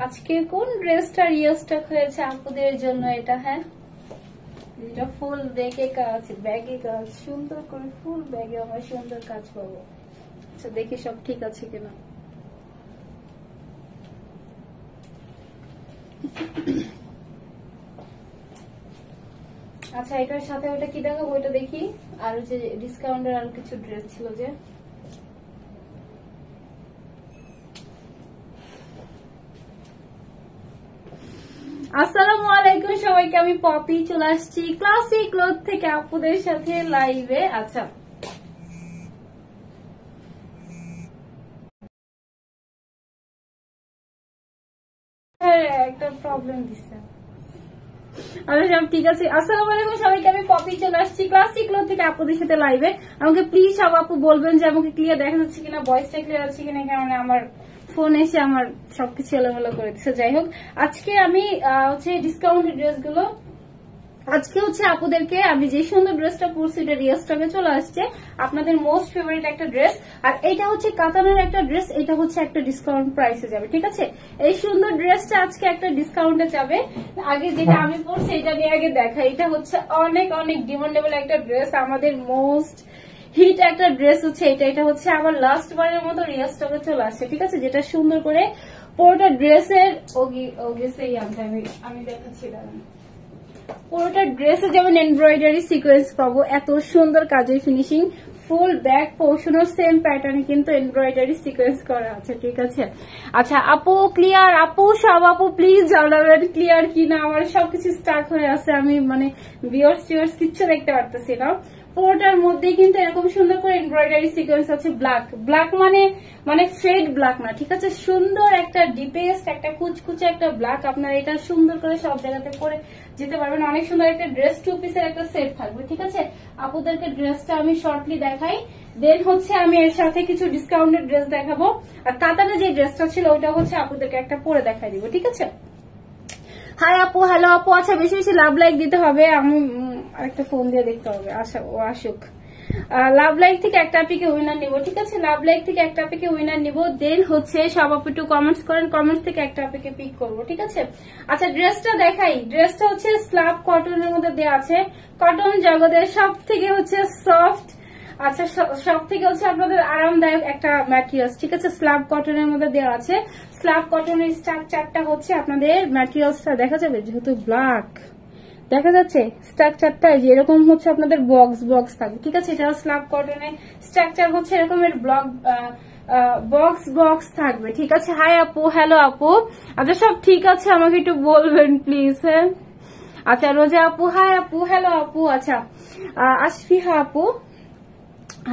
আজকে কোন ড্রেসটা রিস্টক হয়েছে আপুদের জন্য এটা? হ্যাঁ, এটা ফুল ব্যাগে কাজ, ব্যাগে কাজ, সুন্দর করে ফুল ব্যাগে আমার সুন্দর কাজ পাবো। আচ্ছা দেখি সব ঠিক আছে কিনা। আচ্ছা এটার সাথে ওটা কি দেখাবো ওইটা দেখি। আর যে ডিসকাউন্টের আর কিছু ড্রেস ছিল যে, আসসালামু আলাইকুম সবাইকে, আমি পপি চলে আসছি ক্লাসিক ক্লথ থেকে আপুদের সাথে লাইভে। আচ্ছা একটা প্রবলেম দিচ্ছে। আচ্ছা সব ঠিক আছে। আসসালামু আলাইকুম সবাইকে, আমি পপি চলে আসছি ক্লাসিক ক্লথ থেকে আপুদের সাথে লাইভে। আমাকে প্লিজ সব আপু বলবেন যে আমাকে ক্লিয়ার দেখা যাচ্ছে কিনা, ভয়েসটা ক্লিয়ার আছে কিনা, কারণ আমার ফোন এসে আমার সবকিছু এলোমেলো করে দিচ্ছে। যাই হোক, আজকে আমি হচ্ছে ডিসকাউন্টেড ড্রেসগুলো আজকে হচ্ছে আপুদেরকে আমি যে সুন্দর ড্রেসটা পরছি এটা রিস্টকে চলে আসছে, আপনাদের মোস্ট ফেভারিট একটা ড্রেস। আর এটা হচ্ছে কাতানের একটা ড্রেস, এটা হচ্ছে একটা ডিসকাউন্ট প্রাইসে যাবে। ঠিক আছে, এই সুন্দর ড্রেসটা আজকে একটা ডিসকাউন্টে যাবে। আগে যেটা আমি পরছি এটা নিয়ে আগে দেখা। এটা হচ্ছে অনেক অনেক ডিমান্ডেবল একটা ড্রেস, আমাদের মোস্ট হিট একটা ড্রেস হচ্ছে এটা। এটা হচ্ছে আবার লাস্ট বারের মতো রিস্টকে চলে আসছে। ঠিক আছে, যেটা সুন্দর করে পুরোটা ড্রেসের ওগেসেই আমি দেখাচ্ছি দাঁড়ান। পুরোটা ড্রেসে যেমন এমব্রয়ডারি সিকোয়েন্স পাবো, এত সুন্দর কাজের ফিনিশিং, ফুল ব্যাক পোর্শনও সেম প্যাটার্নে কিন্তু এমব্রয়ডারি সিকোয়েন্স করা আছে। ঠিক আছে, আচ্ছা আপু ক্লিয়ার? আপু সব আপু প্লিজ জানাবেন ক্লিয়ার কিনা, আমার সবকিছু স্টার্ট হয়ে আছে, আমি মানে ভিউয়ার্স কিচ্ছু দেখতে পারতেছি না। পুরোটার মধ্যে কিন্তু এরকম সুন্দর করে এমব্রয়ডারি সিকোয়েন্স আছে। ব্ল্যাক মানে ফেড ব্ল্যাক না, ঠিক আছে, সুন্দর একটা ডিপেস্ট একটা কুচকুচে একটা ব্ল্যাক। আপনার এটা সুন্দর করে সব জায়গাতে পরে যেতে পারবেন। অনেক সুন্দর একটা ড্রেস, 2 পিসের একটা সেট থাকবে। ঠিক আছে, আপুদেরকে ড্রেসটা আমি শর্টলি দেখাই, দেন হচ্ছে আমি এর সাথে কিছু ডিসকাউন্টেড ড্রেস দেখাবো। আর কাতারে যে ড্রেসটা ছিল ওইটা হচ্ছে আপুদেরকে একটা পরে দেখাই দিব। ঠিক আছে, হাই আপু, হ্যালো আপু। আচ্ছা বেশি বেশি লাভ লাইক দিতে হবে, আমি আরেকটা ফোন দিয়ে দেখতে হবে। আচ্ছা ও আসুক, লাভ লাইক থেকে একটা আপিকে উইনার নিব। ঠিক আছে, লাভ লাইক থেকে একটা আপিকে উইনার নিব, দেন হচ্ছে সব আপু একটু কমেন্টস করেন, কমেন্টস থেকে একটা আপিকে পিক করবো। ঠিক আছে, আচ্ছা ড্রেসটা দেখাই। ড্রেসটা হচ্ছে স্ল্যাব কটনের মধ্যে দেওয়া আছে, কটন জগতের সব থেকে হচ্ছে সফট, আচ্ছা সব থেকে হচ্ছে আপনাদের আরামদায়ক একটা ম্যাটেরিয়ালস। ঠিক আছে, স্ল্যাব কটনের মধ্যে দেওয়া আছে। স্ল্যাব কটনের স্ট্রাকচারটা হচ্ছে আপনাদের ম্যাটেরিয়ালসটা দেখা যাবে, যেহেতু ব্ল্যাক দেখা যাচ্ছে স্ট্রাকচারটা যে এরকম হচ্ছে আপনাদের বক্স থাকবে। ঠিক আছে, এটা স্ল্যাব কটনের স্ট্রাকচার হচ্ছে এরকমের বক্স থাকবে। ঠিক আছে, হাই আপু, হ্যালো আপু। আচ্ছা সব ঠিক আছে, আমাকে একটু বলবেন প্লিজ। হ্যাঁ, আচ্ছা রোজা আপু, হাই আপু, হ্যালো আপু। আচ্ছা আশফিহা আপু,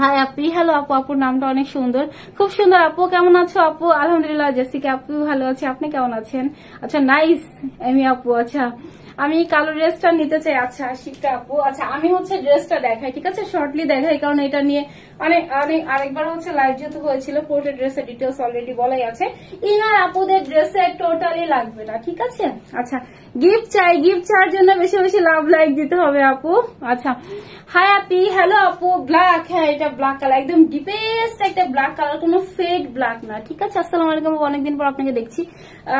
হাই আপি, হ্যালো আপু। আপুর নামটা অনেক সুন্দর, খুব সুন্দর। আপু কেমন আছো আপু? আলহামদুলিল্লাহ। জেসিকা আপু ভালো আছি, আপনি কেমন আছেন? আচ্ছা নাইস এমি আপু। আচ্ছা আমি কালো ড্রেসটা নিতে চাই। আচ্ছা শিখটা আপু, আচ্ছা আমি হচ্ছে ড্রেসটা দেখাই। ঠিক আছে, শর্টলি দেখাই, কারণ এটা নিয়ে আরেকবার হচ্ছে লাইভ যেহেতু হয়েছিল, পুরো ড্রেসের ডিটেলস অলরেডি বলাই আছে। ইনার আপুদের ড্রেসে টোটালি লাগবে না। ঠিক আছে, আচ্ছা গিফট চাই, গিফট চাওয়ার জন্য বেশি বেশি লাভ লাইক দিতে হবে আপু। আচ্ছা হাই আপি, হ্যালো আপু। ব্ল্যাক, হ্যাঁ এটা ব্ল্যাক কালার, একদম ডিপেস্ট একটা ব্ল্যাক কালার, কোনো ফেড ব্ল্যাক না। ঠিক আছে, আসসালামু আলাইকুম, অনেকদিন পর আপনাকে দেখছি।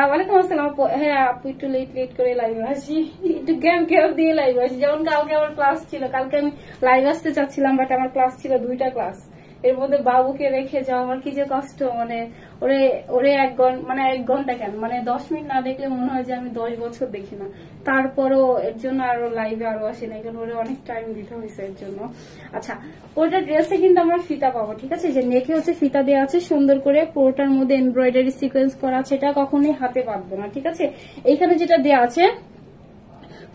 ওয়ালাইকুম আসসালাম আপু। হ্যাঁ আপু একটু লেট করে লাইভ আসি, একটু গ্যাপ দিয়ে লাইভ আসি। যেমন কালকে আমার ক্লাস ছিল, কালকে আমি লাইভ আসতে চাচ্ছিলাম, বাট আমার ক্লাস ছিল 2টা ক্লাস, এর মধ্যে বাবুকে রেখে যাওয়া আমার কি যে কষ্ট। মানে ওরে 1 ঘন্টা কেন, মানে 10 মিনিট না দেখলে মনে হয় যে আমি 10 বছর দেখি না। তারপরও এর জন্য আরো লাইভে আরো আসি না, কারণ ওরে অনেক টাইম দিতে হয়েছে এর জন্য। আচ্ছা ওইটা ড্রেসে কিন্তু আমরা ফিতা পাবো। ঠিক আছে, যে নেকে হচ্ছে ফিতা দেওয়া আছে সুন্দর করে, পুরোটার মধ্যে এমব্রয়ডারি সিকোয়েন্স করা আছে, এটা কখনোই হাতে পাতবো না। ঠিক আছে, এইখানে যেটা দেওয়া আছে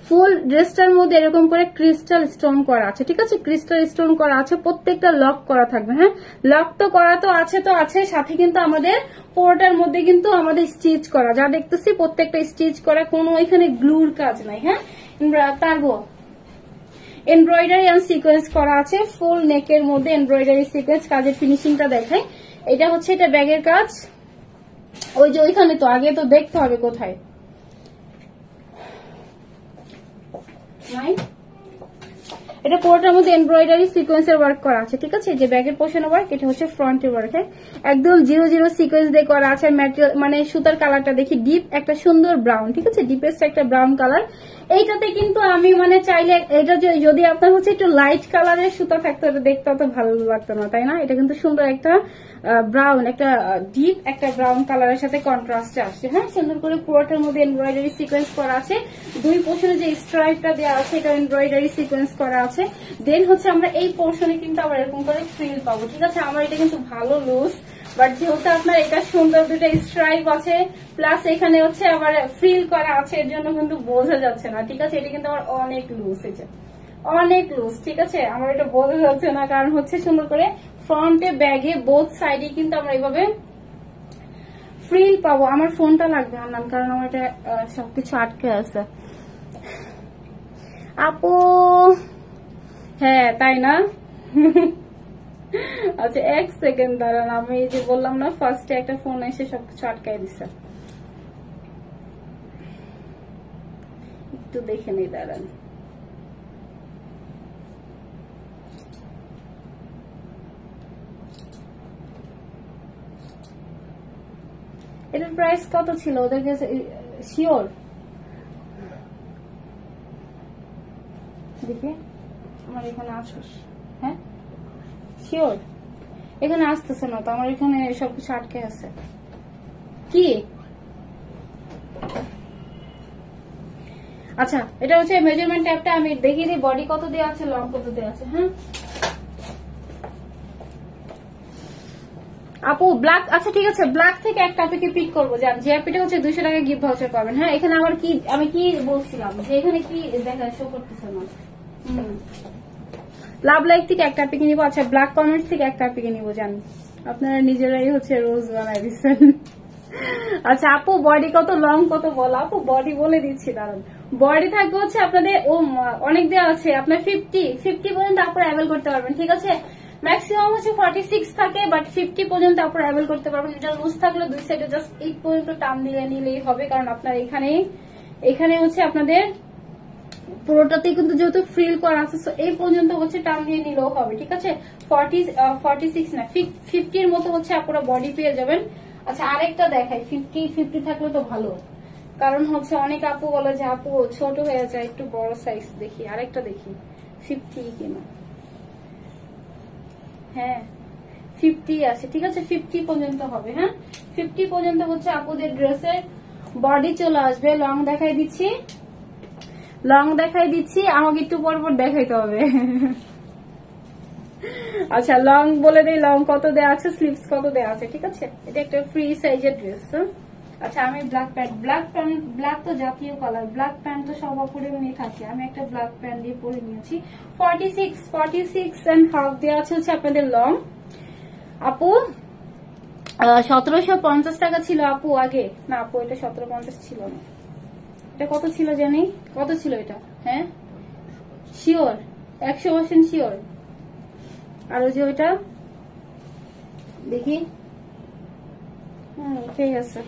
ফুল ড্রেসটার মধ্যে এরকম করে ক্রিস্টাল স্টোন করা আছে। ঠিক আছে, ক্রিস্টাল স্টোন করা আছে, প্রত্যেকটা লক করা থাকবে। হ্যাঁ, লক তো করা তো আছে, সাথে কিন্তু আমাদের পুরোটার মধ্যে কিন্তু আমাদের স্টিচ করা, যা দেখতেছি প্রত্যেকটা স্টিচ করা, কোনো এখানে গ্লুর কাজ নাই। হ্যাঁ, তারপর এমব্রয়ডারি এন্ড সিকোয়েন্স করা আছে, ফুল নেকের মধ্যে এমব্রয়ডারি সিকোয়েন্স, কাজের ফিনিশিংটা দেখাই। এটা হচ্ছে এটা ব্যাগের কাজ, ওই যে ওইখানে তো আগে তো দেখতে হবে কোথায়। এটা পুরোটার মধ্যে এমব্রয়ডারি সিকোয়েন্সের ওয়ার্ক করা আছে, ঠিক আছে? যে ব্যাগের পোর্শনের ওয়ার্ক, এটা হচ্ছে ফ্রন্টের ওয়ার্ক। হ্যাঁ, একদম 0 সিকোয়েন্স দিয়ে করা আছে। ম্যাটেরিয়াল মানে সুতার কালারটা দেখি ডিপ একটা সুন্দর ব্রাউন, ঠিক আছে? ডিপেস্ট একটা ব্রাউন কালার। এইটাতে কিন্তু আমি মানে চাইলে এটা যদি আপনার হচ্ছে একটু লাইট কালারের সুতা থাকতো, এটা দেখতে অত ভালো লাগতো না, তাই না? এটা কিন্তু সুন্দর একটা ব্রাউন, একটা ডিপ একটা ব্রাউন কালারের সাথে কন্ট্রাস্টে আসছে। হ্যাঁ, সুন্দর করে পুরোটার মধ্যে এমব্রয়ডারি সিকোয়েন্স করা আছে। দুই পোর্শনে যে স্ট্রাইপটা দেওয়া আছে এটা এমব্রয়ডারি সিকোয়েন্স করা আছে। দেন হচ্ছে আমরা এই পোর্শনে কিন্তু আবার এরকম করে ফ্রিল পাবো, ঠিক আছে? আমার এটা কিন্তু ভালো লুজ, বাট যেহেতু আপনার এটা সুন্দর দুটো স্ট্রাইপ আছে প্লাস এখানে হচ্ছে আবার ফ্রিল করা আছে, এর জন্য কিন্তু বোঝা যাচ্ছে না, ঠিক আছে? এটা কিন্তু আমার অনেক লুজ, অনেক লুজ, ঠিক আছে? আমার এটা বোঝা যাচ্ছে না, কারণ হচ্ছে সুন্দর করে ফ্রন্টে ব্যাগে বোথ সাইডে কিন্তু আমরা এইভাবে ফ্রিল পাবো। আমার ফোনটা লাগবে আনলাম, কারণ আমার এটা সবকিছু আটকে আছে। আপু হ্যাঁ তাই না? আচ্ছা 1 সেকেন্ড দাঁড়ান, আমি এই যে বললাম না ফার্স্টে একটা ফোন এসে সবকিছু আটকাই দিছে, একটু দেখে নেই, দাঁড়ান। এটার প্রাইস কত ছিল ওদের কাছে শিওর? দেখি আমার এখানে আসুস। হ্যাঁ শিওর, এখানে আসতেছে না তো, আমার এখানে সবকিছু আটকে আছে। কি আচ্ছা, এটা হচ্ছে মেজারমেন্ট ট্যাবটা, আমি দেখিয়ে দিই বডি কত দেওয়া আছে, লং কত দেওয়া আছে। হ্যাঁ আপু ব্ল্যাক, আচ্ছা ঠিক আছে, ব্ল্যাক থেকে একটা আপনাকে পিক করবো, জান যে অ্যাপিটা হচ্ছে 200 টাকা গিফট ভাউচার পাবেন। হ্যাঁ, এখানে আবার কি আমি কি বলছিলাম যে এখানে কি দেখা শো করতেছে না। লাভ লাইক থেকে একটা পিকে নিবো। আচ্ছা ব্ল্যাক কমেন্টস থেকে একটা পিকে নিবো, জান আপনারা নিজেরাই হচ্ছে রোজ বানাই দিচ্ছেন। আচ্ছা আপু বডি কত, লং কত বল? আপু বডি বলে দিচ্ছি, দাঁড়ান। বডি থাকবে হচ্ছে আপনাদের অনেক দেওয়া আছে, আপনার 50 পর্যন্ত আপনারা অ্যাভেল করতে পারবেন, ঠিক আছে? ম্যাক্সিমাম হচ্ছে 46 থাকে, বাট 50 পর্যন্ত আপনারা অ্যাভেল করতে পারবেন। এটা লুজ থাকলে দুই সাইডে জাস্ট 8 পর্যন্ত টান দিয়ে নিলেই হবে, কারণ আপনার এখানে হচ্ছে আপনাদের পুরোটাতে কিন্তু যেহেতু ফ্রিল করা আছে, এই পর্যন্ত হচ্ছে টান দিয়ে নিলেও হবে, ঠিক আছে? 46 না 50 এর মতো হচ্ছে আপনারা বডি পেয়ে যাবেন। আচ্ছা আরেকটা দেখাই, 50 থাকলে তো ভালো, কারণ হচ্ছে অনেক আপু বলে যে আপু ছোট হয়ে যায়, একটু বড় সাইজ দেখি। আরেকটা দেখি 50 কিনা, হ্যাঁ 50 আছে, ঠিক আছে? 50 পর্যন্ত হবে। হ্যাঁ 50 পর্যন্ত হচ্ছে আপুদের ড্রেসের বডি চলে আসবে। লং দেখাই দিচ্ছি, আমাকে একটু পর দেখাইতে হবে। আচ্ছা লং বলে দিই, লং কত দেওয়া আছে, স্লিভস কত দেওয়া আছে, ঠিক আছে? এটা একটা ফ্রি সাইজের ড্রেস। আচ্ছা আমি ব্ল্যাক তো জাতীয় কালার, ব্ল্যাক প্যান্ট তো সব আপুরে নিয়ে থাকে, আমি একটা ব্ল্যাক প্যান্ট দিয়ে পরে নিয়েছি। 46.5 দেওয়া আছে হচ্ছে আপনাদের লং। আপু 1750 টাকা ছিল আপু আগে, না আপু এটা 1750 ছিল না, এটা কত ছিল জানি, কত ছিল এটা? হ্যাঁ শিওর, 100% শিওর। আর ওই যে ওইটা দেখি, ঠিক আছে।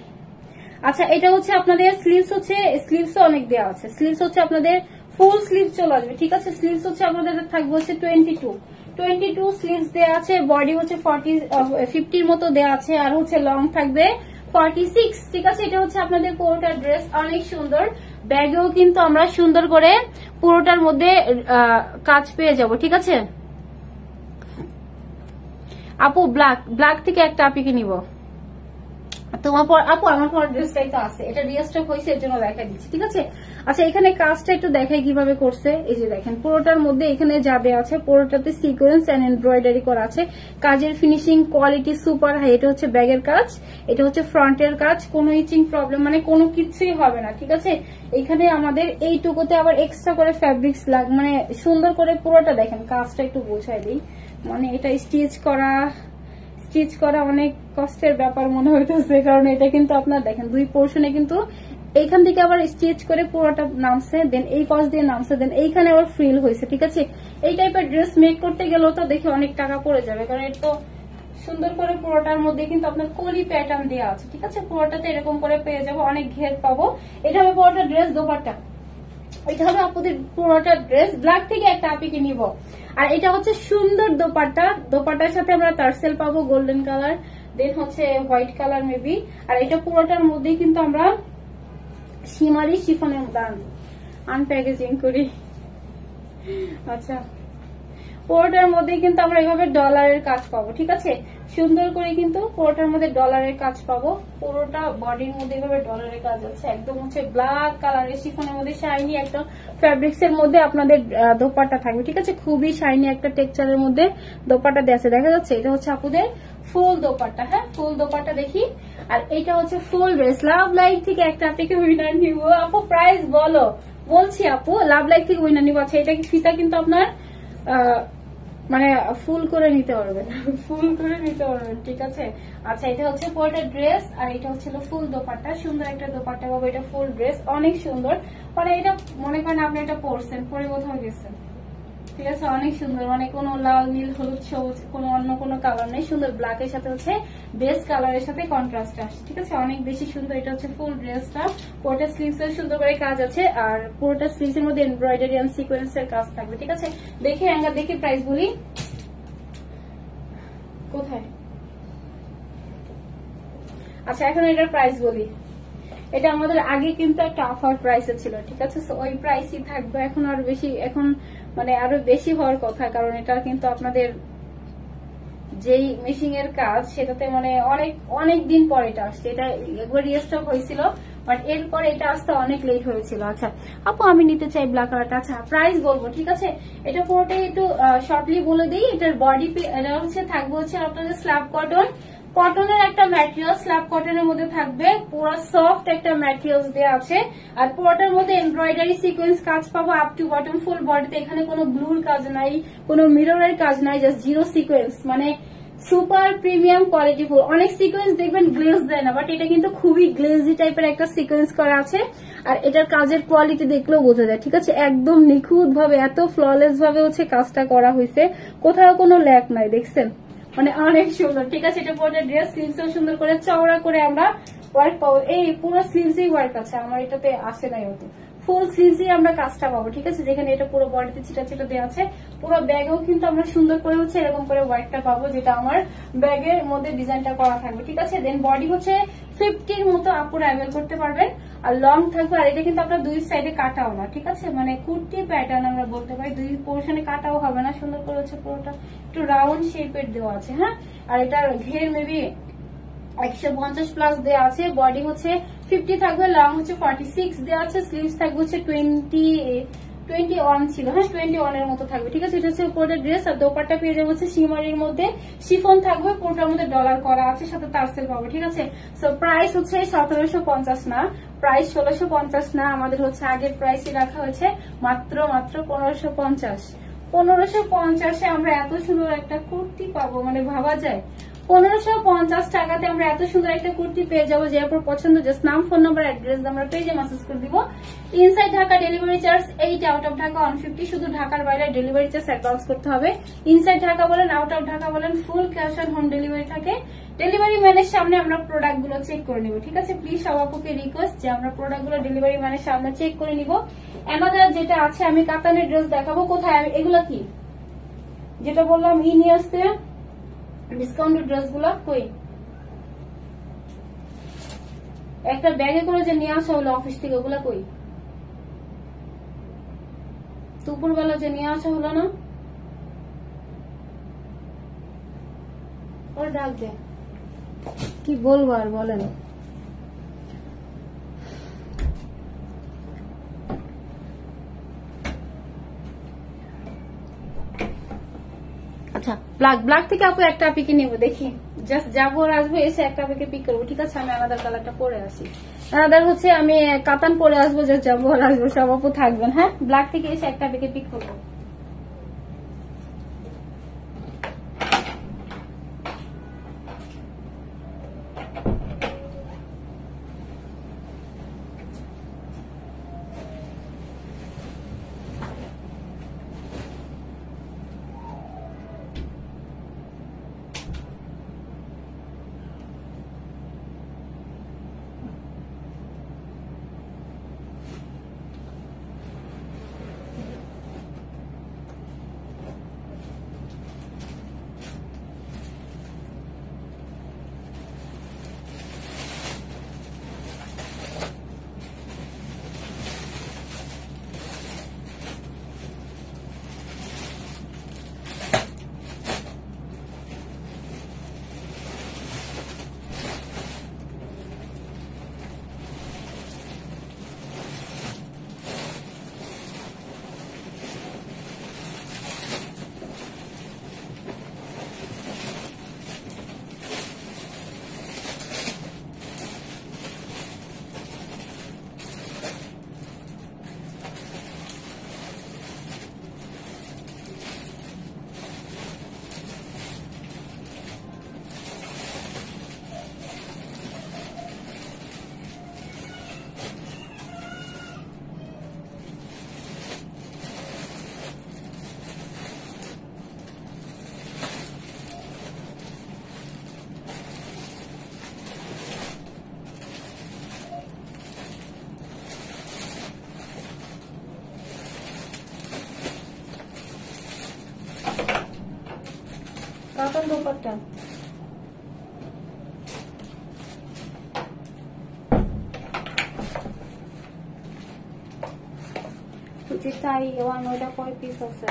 আচ্ছা এটা হচ্ছে আপনাদের স্লিভস অনেক দেওয়া আছে, স্লিভস হচ্ছে আপনাদের ফুল স্লিভ চলে আসবে, ঠিক আছে? স্লিভস হচ্ছে আপনাদের থাকবে হচ্ছে 22 স্লিভস দেওয়া আছে। বডি হচ্ছে 50 মতো দেওয়া আছে, আর হচ্ছে লং থাকবে 46, ঠিক আছে? এটা হচ্ছে আপনাদের পুরোটা ড্রেস, অনেক সুন্দর। ব্যাগেও কিন্তু আমরা সুন্দর করে পুরোটার মধ্যে কাজ পেয়ে যাব, ঠিক আছে? আপু ব্ল্যাক থেকে একটা আপিকে নিব। তোমার পর আপু আমার পর ড্রেসটাই তো আছে, এটা রিস্টক হয়েছে এর জন্য দেখা দিচ্ছি, ঠিক আছে? আচ্ছা এখানে কাজটা একটু দেখাই কিভাবে করছে। এই যে দেখেন পুরোটার মধ্যে এখানে যা দেওয়া আছে, পুরোটাতে সিকোয়েন্স এন্ড এমব্রয়ডারি করা আছে। কাজের ফিনিশিং কোয়ালিটি সুপার হাই। এটা হচ্ছে ব্যাগের কাজ, এটা হচ্ছে ফ্রন্টের কাজ, কোনো ইচিং প্রবলেম মানে কোনো কিছুই হবে না, ঠিক আছে? এখানে আমাদের এইটুকুতে আবার এক্সট্রা করে ফ্যাব্রিক্স মানে সুন্দর করে পুরোটা দেখেন, কাজটা একটু বোঝাই দিই। মানে এটা স্টিচ করা অনেক কষ্টের ব্যাপার মনে হইতেছে, কারণ এটা কিন্তু আপনার দেখেন দুই পোর্শনে কিন্তু এইখান থেকে আবার স্টিচ করে পুরোটা নামছে, দেন এই পাশ দিয়ে নামছে, দেন এইখানে আবার ফ্রিল হয়েছে, ঠিক আছে? এই টাইপের ড্রেস মেক করতে গেলেও তো দেখি অনেক টাকা পড়ে যাবে, কারণ এটা তো সুন্দর করে পুরোটার মধ্যে কিন্তু আপনার কলি প্যাটার্ন দেওয়া আছে, ঠিক আছে? পুরোটাতে এরকম করে পেয়ে যাবো, অনেক ঘের পাবো। এটা হবে পুরোটা ড্রেস। দোপাট্টা এটা হবে আপনাদের পুরোটা ড্রেস। ব্ল্যাক থেকে একটা আপিকে নিব। আর এটা হচ্ছে সুন্দর দোপাট্টা, দোপাট্টার সাথে আমরা টার্সেল পাবো গোল্ডেন কালার, দেন হচ্ছে হোয়াইট কালার মেবি। আর এটা পুরোটার মধ্যেই কিন্তু আমরা শিমারি শিফনের দান আনপ্যাকেজিং করি। আচ্ছা, পুরোটার মধ্যে কিন্তু আমরা এইভাবে ডলারের কাজ পাবো, ঠিক আছে, সুন্দর করে কিন্তু পুরোটার মধ্যে ডলারের কাজ পাবো। পুরোটা বডির মধ্যে এইভাবে ডলারের কাজ আছে, একদম হচ্ছে ব্ল্যাক কালারের শিফনের মধ্যে শাইনি একটা ফ্যাব্রিক্স এর মধ্যে আপনাদের দোপাট্টা থাকবে, ঠিক আছে, খুবই শাইনি একটা টেক্সচারের মধ্যে দোপাট্টা দেওয়া আছে, দেখা যাচ্ছে। এটা হচ্ছে আপুদের ফুল দোপাট্টা, হ্যাঁ ফুল দোপাট্টা দেখি। আর এটা হচ্ছে ফুল ড্রেস। লাভ লাইক থেকে একটা আপনাকে উইনার নিব। আপু প্রাইস বলো, বলছি আপু লাভ লাইক থেকে উইনার নিব। আচ্ছা, এটা ফিতা কিন্তু আপনার মানে ফুল করে নিতে পারবেন, ফুল করে নিতে পারবেন, ঠিক আছে। আচ্ছা, এটা হচ্ছে পুরোটা ড্রেস আর এটা হচ্ছে ফুল দোপাট্টা, সুন্দর একটা দোপাট্টা পাবো। এটা ফুল ড্রেস, অনেক সুন্দর, মানে এটা মনে করেন আপনি এটা পরছেন, পরে কোথাও গেছেন, ঠিক আছে, অনেক সুন্দর, মানে কোনো লাল নীল হলুদ সবুজ কোনো অন্য কোনো কালার নেই, সুন্দর ব্ল্যাক এর সাথে হচ্ছে বেস কালারের সাথে কন্ট্রাস্ট আসে, ঠিক আছে, অনেক বেশি সুন্দর। এটা হচ্ছে ফুল ড্রেসটা, পুরোটা স্লিভস এর সুন্দর করে কাজ আছে আর পুরোটা স্লিভস এর মধ্যে এমব্রয়ডারি এন্ড সিকোয়েন্স এর কাজ থাকবে, ঠিক আছে। দেখে আমরা দেখি প্রাইস বলি কোথায়। আচ্ছা, এখন এটার প্রাইস বলি। এটা আমাদের আগে কিন্তু একটা অফার প্রাইসে ছিল, ঠিক আছে, ওই প্রাইসই থাকবে। এখন আরো বেশি, এখন মানে আরো বেশি হওয়ার কথা, কারণ এটা কিন্তু আপনাদের যেই মেশিং এর কাজ সেটাতে মানে অনেক অনেক দিন পর এটা আসছে। এটা একবার রিস্টক হয়েছিল, বাট এরপর এটা আসতে অনেক লেট হয়েছিল। আচ্ছা আপু, আমি নিতে চাই ব্ল্যাক কালারটা। আচ্ছা, প্রাইস বলবো, ঠিক আছে, এটা পুরোটাই একটু শর্টলি বলে দিই। এটার বডি এটা হচ্ছে থাকবে হচ্ছে আপনাদের স্ল্যাব কটন, কটনের একটা ম্যাটেরিয়াল, স্ল্যাব কটনের মধ্যে থাকবে, পুরো সফট একটা ম্যাটেরিয়াল দেওয়া আছে। আর পুরোটার মধ্যে এমব্রয়ডারি সিকোয়েন্স কাজ পাবো আপ টু বটম ফুল বডিতে। এখানে কোনো ব্লুর কাজ নাই, কোনো মিররের কাজ নাই, জাস্ট জিরো সিকোয়েন্স, মানে সুপার প্রিমিয়াম কোয়ালিটি ফুল। অনেক সিকোয়েন্স দেখবেন গ্লেজ দেয় না, বাট এটা কিন্তু খুবই গ্লেজি টাইপের একটা সিকোয়েন্স করা আছে। আর এটার কাজের কোয়ালিটি দেখলেও বোঝা যায়, ঠিক আছে, একদম নিখুঁত ভাবে এত ফ্ললেস ভাবে হচ্ছে কাজটা করা হয়েছে, কোথাও কোনো ল্যাক নাই, দেখছেন, মানে অনেক সুন্দর, ঠিক আছে। এটা পুরো ড্রেস স্লিভস সুন্দর করে চওড়া করে আমরা ওয়ার্ক পাবো। এই পুরো স্লিভসই ওয়ার্ক আছে, আমার এটাতে আসে নাই অত, ফুল স্লিভসই আমরা কাজটা পাবো, ঠিক আছে, যেখানে এটা পুরো বডিতে চিটা চিটা দেওয়া আছে। পুরো ব্যাগেও কিন্তু আমরা সুন্দর করে হচ্ছে এরকম করে ওয়ার্কটা পাবো, যেটা আমার ব্যাগের মধ্যে ডিজাইনটা করা থাকবে, ঠিক আছে। দেন বডি হচ্ছে 50-র মতো আপুরা অ্যাভেল করতে পারবেন, আর লং থাকবে। আর এটা কিন্তু আপনার দুই সাইডে কাটাও না, ঠিক আছে, মানে কুর্তি প্যাটার্ন আমরা বলতে পারি, দুই পোর্শনে কাটাও হবে না, সুন্দর করে হচ্ছে পুরোটা একটু রাউন্ড শেপের দেওয়া আছে, হ্যাঁ। আর এটার ঘের মেবি 150 প্লাস দেওয়া আছে। বডি হচ্ছে 50 থাকবে, লং হচ্ছে 46 দেওয়া আছে, স্লিভস থাকবে হচ্ছে 21 ছিল, হ্যাঁ 21 এর মতো থাকবে, ঠিক আছে। এটা হচ্ছে পুরোটা ড্রেস। আর দোপাট্টা পেয়ে যাবে হচ্ছে শিমারির মধ্যে, শিফন থাকবে, পুরোটার মধ্যে ডলার করা আছে, সাথে টার্সেল পাবো, ঠিক আছে। সো প্রাইস হচ্ছে 1750 না, প্রাইস 1650 না, আমাদের হচ্ছে আগের প্রাইসই রাখা হয়েছে মাত্র 1550। 1550-এ আমরা এত সুন্দর একটা কুর্তি পাবো, মানে ভাবা যায় 1550 টাকাতে আমরা এত সুন্দর একটা কুর্তি পেয়ে যাবো। যে আপনার পছন্দ, জাস্ট নাম, ফোন নাম্বার, অ্যাড্রেস আমরা পেজে মেসেজ করে দিব। Inside Dhaka delivery charge 8, out of Dhaka 150, শুধু ঢাকার বাইরে ডেলিভারি চার্জ অ্যাডভান্স করতে হবে। ইনসাইড ঢাকা বলেন, আউট অফ ঢাকা বলেন, full cash on home delivery থাকে। ডেলিভারি ম্যানের সামনে আমরা প্রোডাক্ট গুলো চেক করে নিব, ঠিক আছে। প্লিজ সবাইকে রিকোয়েস্ট যে আমরা প্রোডাক্ট গুলো ডেলিভারি ম্যানের সামনে চেক করে নিব। আমাদের যেটা আছে, আমি কাতানের ড্রেস দেখাবো। কোথায় এগুলো কি যেটা বললাম ইনিয়ার্সতে ডিসকাউন্টেড ড্রেস গুলা কই? একটা ব্যাগে করে যে নিয়ে আসা হলো অফিস থেকে, ওগুলা কই? দুপুরবেলা যে নিয়ে আসা হলো না, ওর ডাক দে, কি বলবো আর বলেন। আচ্ছা, ব্ল্যাক থেকে আপু একটা পিকে নিবো, দেখি জাস্ট যাবো আর আসবো, এসে একটা পিকে পিক করবো, ঠিক আছে। আমি আলাদা কালারটা পরে আসি, আলাদা হচ্ছে আমি কাতান পরে আসবো, জাস্ট যাবো আর আসবো, সব আপু থাকবেন, হ্যাঁ। ব্ল্যাক থেকে এসে একটা পিকে পিক করবো। ব্যাপারটা? তাই ওইটা কয় পিস আছে?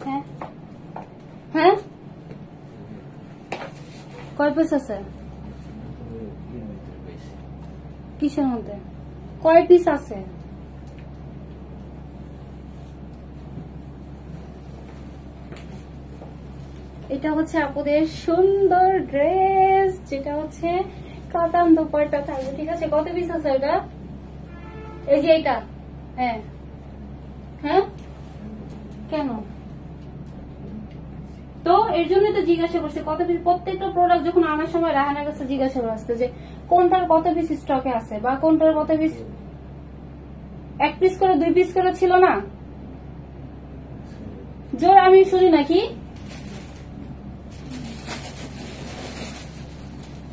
হ্যাঁ হ্যাঁ, কয় পিস আছে? কিসের মধ্যে কয় পিস আছে? এটা হচ্ছে আপুদের সুন্দর ড্রেস, যেটা হচ্ছে কাতান দোপাট্টা থাকবে, ঠিক আছে? কত পিস আছে এটা? এই যে এটা, হ্যাঁ হ্যাঁ, কেন? তো এর জন্য তো জিজ্ঞাসা করছে কত পিস। প্রত্যেকটা প্রোডাক্ট যখন আনার সময় রাহানার কাছে জিজ্ঞাসা করে আসতে যে কোনটার কত পিস স্টকে আছে বা কোনটার কত পিস। এক পিস করে 2 পিস করে ছিল না? জোর আমি শুনি নাকি?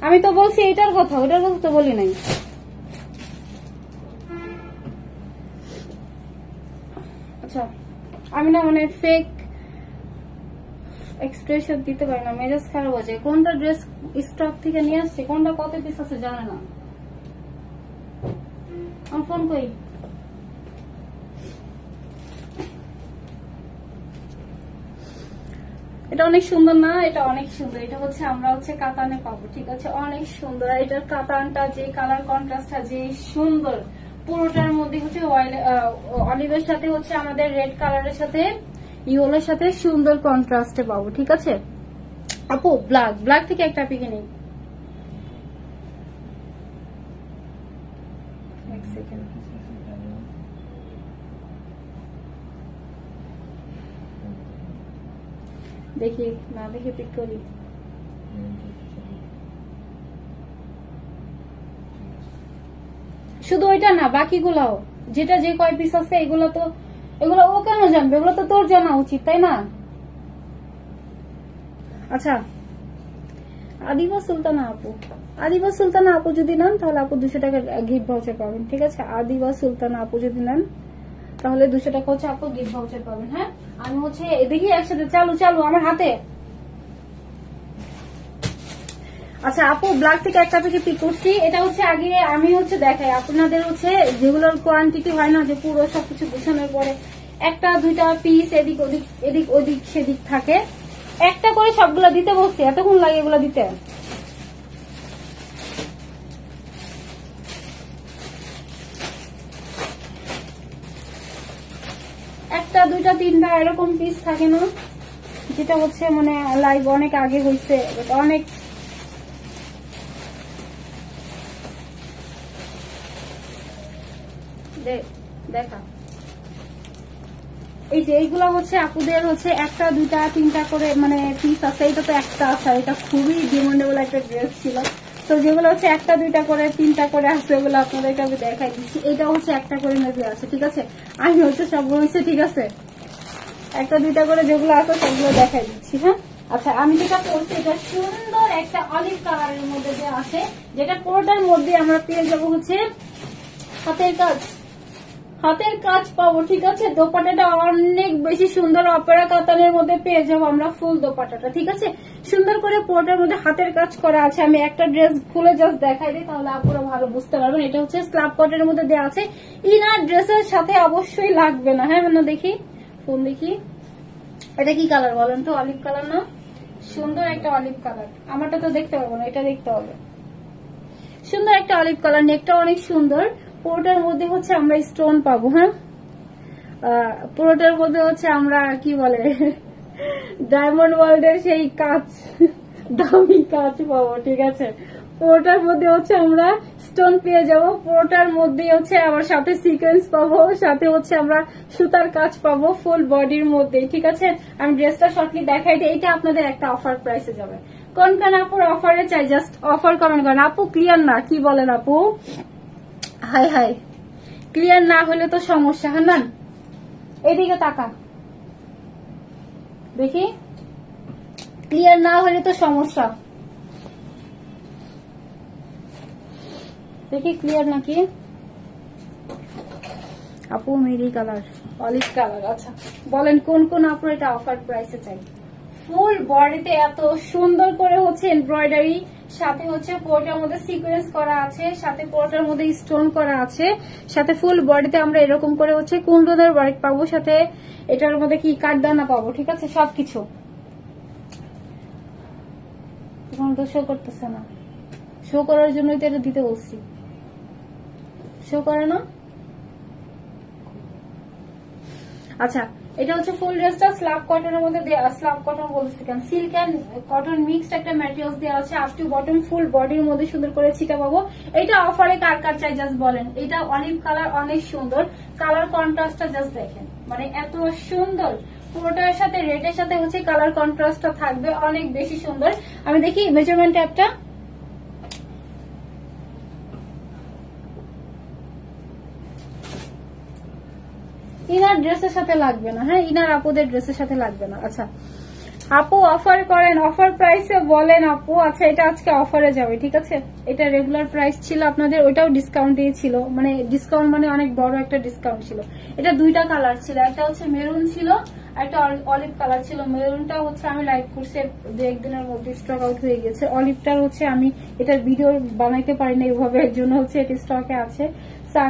আমি তো বলছি এটার কথা, ওটার কথা তো বলি নাই। আচ্ছা, আমি না মানে ফেক এক্সপ্রেশন দিতে পারি না, মেজাজ খারাপ হয়ে যায়। কোনটা ড্রেস স্টক থেকে নিয়ে আসছে, কোনটা কত পিস আছে জানে না। আমি ফোন করি। এটা অনেক সুন্দর না? এটা অনেক সুন্দর। এটা হচ্ছে আমরা হচ্ছে কাতানে পাবো, ঠিক আছে? অনেক সুন্দর। এটার কাতানটা যে কালার কন্ট্রাস্টটা যে সুন্দর, পুরোটার মধ্যে হচ্ছে অলিভের সাথে হচ্ছে আমাদের রেড কালারের সাথে ইয়েলোর সাথে সুন্দর কন্ট্রাস্টে পাবো, ঠিক আছে? আপু ব্ল্যাক থেকে একটা পিকে নেই। এক সেকেন্ড, দেখি না দেখে পিক করি। শুধু ওইটা না, বাকিগুলাও যেটা যে কয় পিস আছে এগুলো তো, এগুলো ও কেন জানবে? এগুলো তো তোর জানা উচিত, তাই না? আচ্ছা, আদিবা সুলতানা আপু যদি নেন তাহলে আপু 200 টাকা গিফট ভাউচার পাবেন, ঠিক আছে? আদিবা সুলতানা আপু যদি নেন তাহলে 200 টাকা হচ্ছে আপু গিফট ভাউচার পাবেন। হ্যাঁ, আমি হচ্ছে দেখি একসাথে চালু আমার হাতে। আচ্ছা আপু, ব্ল্যাক থেকে একটা থেকে পিক করছি। এটা হচ্ছে আগে আমি হচ্ছে দেখাই আপনাদের, হচ্ছে যেগুলোর কোয়ান্টিটি হয় না যে পুরো সবকিছু গুছানোর পরে একটা দুইটা পিস এদিক ওদিক সেদিক থাকে, একটা করে সবগুলা দিতে বলছি। এতক্ষণ লাগে এগুলা দিতে? একটা দুইটা তিনটা এরকম পিস থাকে না, যেটা হচ্ছে মানে লাইভ অনেক আগে হয়েছে, অনেক দেখা। এই যে এইগুলো হচ্ছে আপুদের হচ্ছে একটা দুইটা তিনটা করে মানে পিস আছে। এটা তো একটা আছে, এটা খুবই ডিমান্ডেবল একটা ড্রেস ছিল। তো যেগুলো হচ্ছে একটা দুইটা করে তিনটা করে আছে ওগুলো আপনাদেরকে আমি দেখাই দিচ্ছি। এটা হচ্ছে একটা করে মেবি আছে, ঠিক আছে? আমি হচ্ছে সবগুলো হচ্ছে, ঠিক আছে, একটা দুইটা করে যেগুলো আছে সবগুলো দেখাই দিচ্ছি। হ্যাঁ, আচ্ছা, আমি যেটা করছি এটা সুন্দর একটা অলিভ কালারের মধ্যে যে আছে, যেটা পুরোটার মধ্যে আমরা পেয়ে যাবো হচ্ছে হাতের কাজ পাবো, ঠিক আছে? দোপাট্টাটা অনেক বেশি সুন্দর অপেরা কাতানের মধ্যে পেয়ে যাবো আমরা ফুল দোপাট্টাটা, ঠিক আছে? সুন্দর করে পুরোটার মধ্যে হাতের কাজ করা আছে। আমি একটা ড্রেস খুলে জাস্ট দেখাই দিই, তাহলে আপনারা ভালো বুঝতে পারবেন। এটা হচ্ছে স্ল্যাব কটের মধ্যে দেওয়া আছে, ইনার ড্রেসের সাথে অবশ্যই লাগবে না। হ্যাঁ না, দেখি ফোন দেখি, এটা কি কালার বলেন তো? অলিভ কালার না? সুন্দর একটা অলিভ কালার। আমারটা তো দেখতে পাবো না, এটা দেখতে হবে। সুন্দর একটা অলিভ কালার, নেকটা অনেক সুন্দর। পুরোটার মধ্যে হচ্ছে আমরা স্টোন পাবো। হ্যাঁ, পুরোটার মধ্যে হচ্ছে আমরা কি বলে ডায়মন্ড ওয়ার্ল্ডের সেই কাজ, দামি কাজ পাবো, ঠিক আছে? পুরোটার মধ্যে হচ্ছে আমরা স্টোন পেয়ে যাবো। পুরোটার মধ্যে হচ্ছে আবার সাথে সিকোয়েন্স পাবো, সাথে হচ্ছে আমরা সুতার কাজ পাবো ফুল বডির মধ্যে, ঠিক আছে? আমি ড্রেসটা শর্টলি দেখাই দিই। এটা আপনাদের একটা অফার প্রাইসে যাবে। কোন আপুর অফারে চাই জাস্ট অফার কমেন্ট করেন। আপু ক্লিয়ার না, কি বলেন আপু? হাই ক্লিয়ার না হলে তো সমস্যা। হ্যাঁ না, এদিকে তাকা দেখি, ক্লিয়ার না হলে তো সমস্যা। দেখি ক্লিয়ার নাকি। আপু মেরি কালার, অলিভ কালার। আচ্ছা বলেন কোন আপুর এটা অফার প্রাইসে চাই? ফুল বডিতে এত সুন্দর করে হচ্ছে এমব্রয়ডারি, সাথে হচ্ছে পুরোটার মধ্যে সিকোয়েন্স করা আছে, সাথে পুরোটার মধ্যে স্টোন করা আছে, সাথে ফুল বডিতে আমরা এরকম করে হচ্ছে কুন্ডলের ওয়ার্ক পাবো, সাথে এটার মধ্যে কি কাঠদানা পাবো, ঠিক আছে সবকিছু। এখন তো শো করতেছে না, শো করার জন্যই তো এটা দিতে বলছি, শো করে না। আচ্ছা, এটা হচ্ছে ফুল ড্রেসটা স্ল্যাব কটনের মধ্যে দেওয়া, স্ল্যাব কটন বলতেছি কেন, সিল্ক এন্ড কটন মিক্সড একটা ম্যাটেরিয়ালস দেওয়া আছে, আপ টু বটম ফুল বডির মধ্যে সুন্দর করে ছিটা পাবো। এটা অফারে কার কার চাই জাস্ট বলেন। এটা অলিভ কালার, অনেক সুন্দর কালার কন্ট্রাস্টটা জাস্ট দেখেন, মানে এত সুন্দর পুরোটার সাথে রেডের সাথে হচ্ছে কালার কন্ট্রাস্টটা থাকবে অনেক বেশি সুন্দর। আমি দেখি মেজারমেন্ট ট্যাবটা, ইনার ড্রেসের সাথে লাগবে না, হ্যাঁ ইনার আপুদের ড্রেসের সাথে লাগবে না। আচ্ছা আপু অফার করেন, অফার প্রাইসে বলেন আপু। আচ্ছা এটা আজকে অফারে যাবে, ঠিক আছে। এটা রেগুলার প্রাইস ছিল আপনাদের, ওইটাও ডিসকাউন্ট দিয়েছিল, মানে ডিসকাউন্ট মানে অনেক বড় একটা ডিসকাউন্ট ছিল। এটা দুইটা কালার ছিল, একটা হচ্ছে মেরুন ছিল, একটা অলিভ কালার ছিল। মেরুনটা হচ্ছে আমি লাইভ করছি, দু একদিনের মধ্যে স্টক আউট হয়ে গেছে। অলিভটার হচ্ছে আমি এটার ভিডিও বানাইতে পারি না এইভাবে, এর জন্য হচ্ছে এটা স্টকে আছে।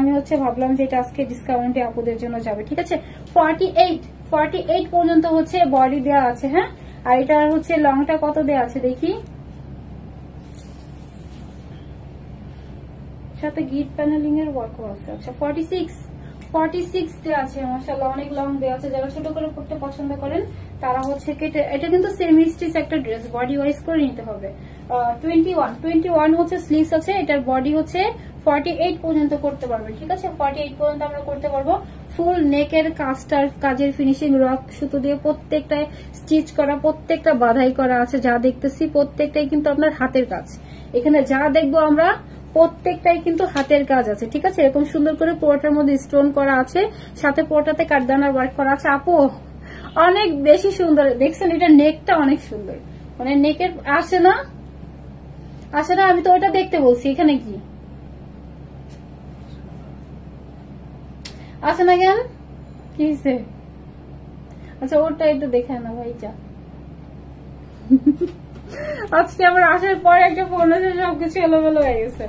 আমি হচ্ছে ভাবলাম যে এটা আজকে ডিসকাউন্টে আপুদের জন্য যাবে, ঠিক আছে। 48 পর্যন্ত হচ্ছে বডি দেওয়া আছে, হ্যাঁ। আর এটা হচ্ছে লংটা কত দেওয়া আছে দেখি, সাথে গিট প্যানেলিং এর ওয়ার্কও আছে। আচ্ছা 46 দেওয়া আছে, মাশাআল্লাহ অনেক লং দেওয়া আছে। যারা ছোট করে পড়তে পছন্দ করেন তারা হচ্ছে কেটে, এটা কিন্তু সেমি স্টিচ একটা ড্রেস, বডি ওয়াইজ করে নিতে হবে। 21 হচ্ছে স্লিভস আছে, এটার বডি হচ্ছে 48 পর্যন্ত করতে পারবেন, ঠিক আছে। 48 পর্যন্ত আমরা করতে পারবো। ফুল নেকের কাজের ফিনিশিং রক সুতো দিয়ে প্রত্যেকটায় স্টিচ করা, প্রত্যেকটা বাধাই করা আছে। যা দেখতেছি প্রত্যেকটাই কিন্তু আপনার হাতের কাজ, এখানে যা দেখবো আমরা প্রত্যেকটাই কিন্তু হাতের কাজ আছে, ঠিক আছে। এরকম সুন্দর করে পোর্টার মধ্যে স্টোন করা আছে, সাথে পোর্টাতে কাঠদানার ওয়ার্ক করা আছে। আপু অনেক বেশি সুন্দর দেখছেন, এটা নেকটা অনেক সুন্দর, মানে নেকের আসে না, আমি তো ওটা দেখতে বলছি, এখানে কি আসে না কেন, কি হয়েছে? আচ্ছা ওটা একটু দেখে না ভাই, যা আজকে আবার আসার পরে একটা ফোন আছে, সবকিছু এলোমেলো হয়ে গেছে।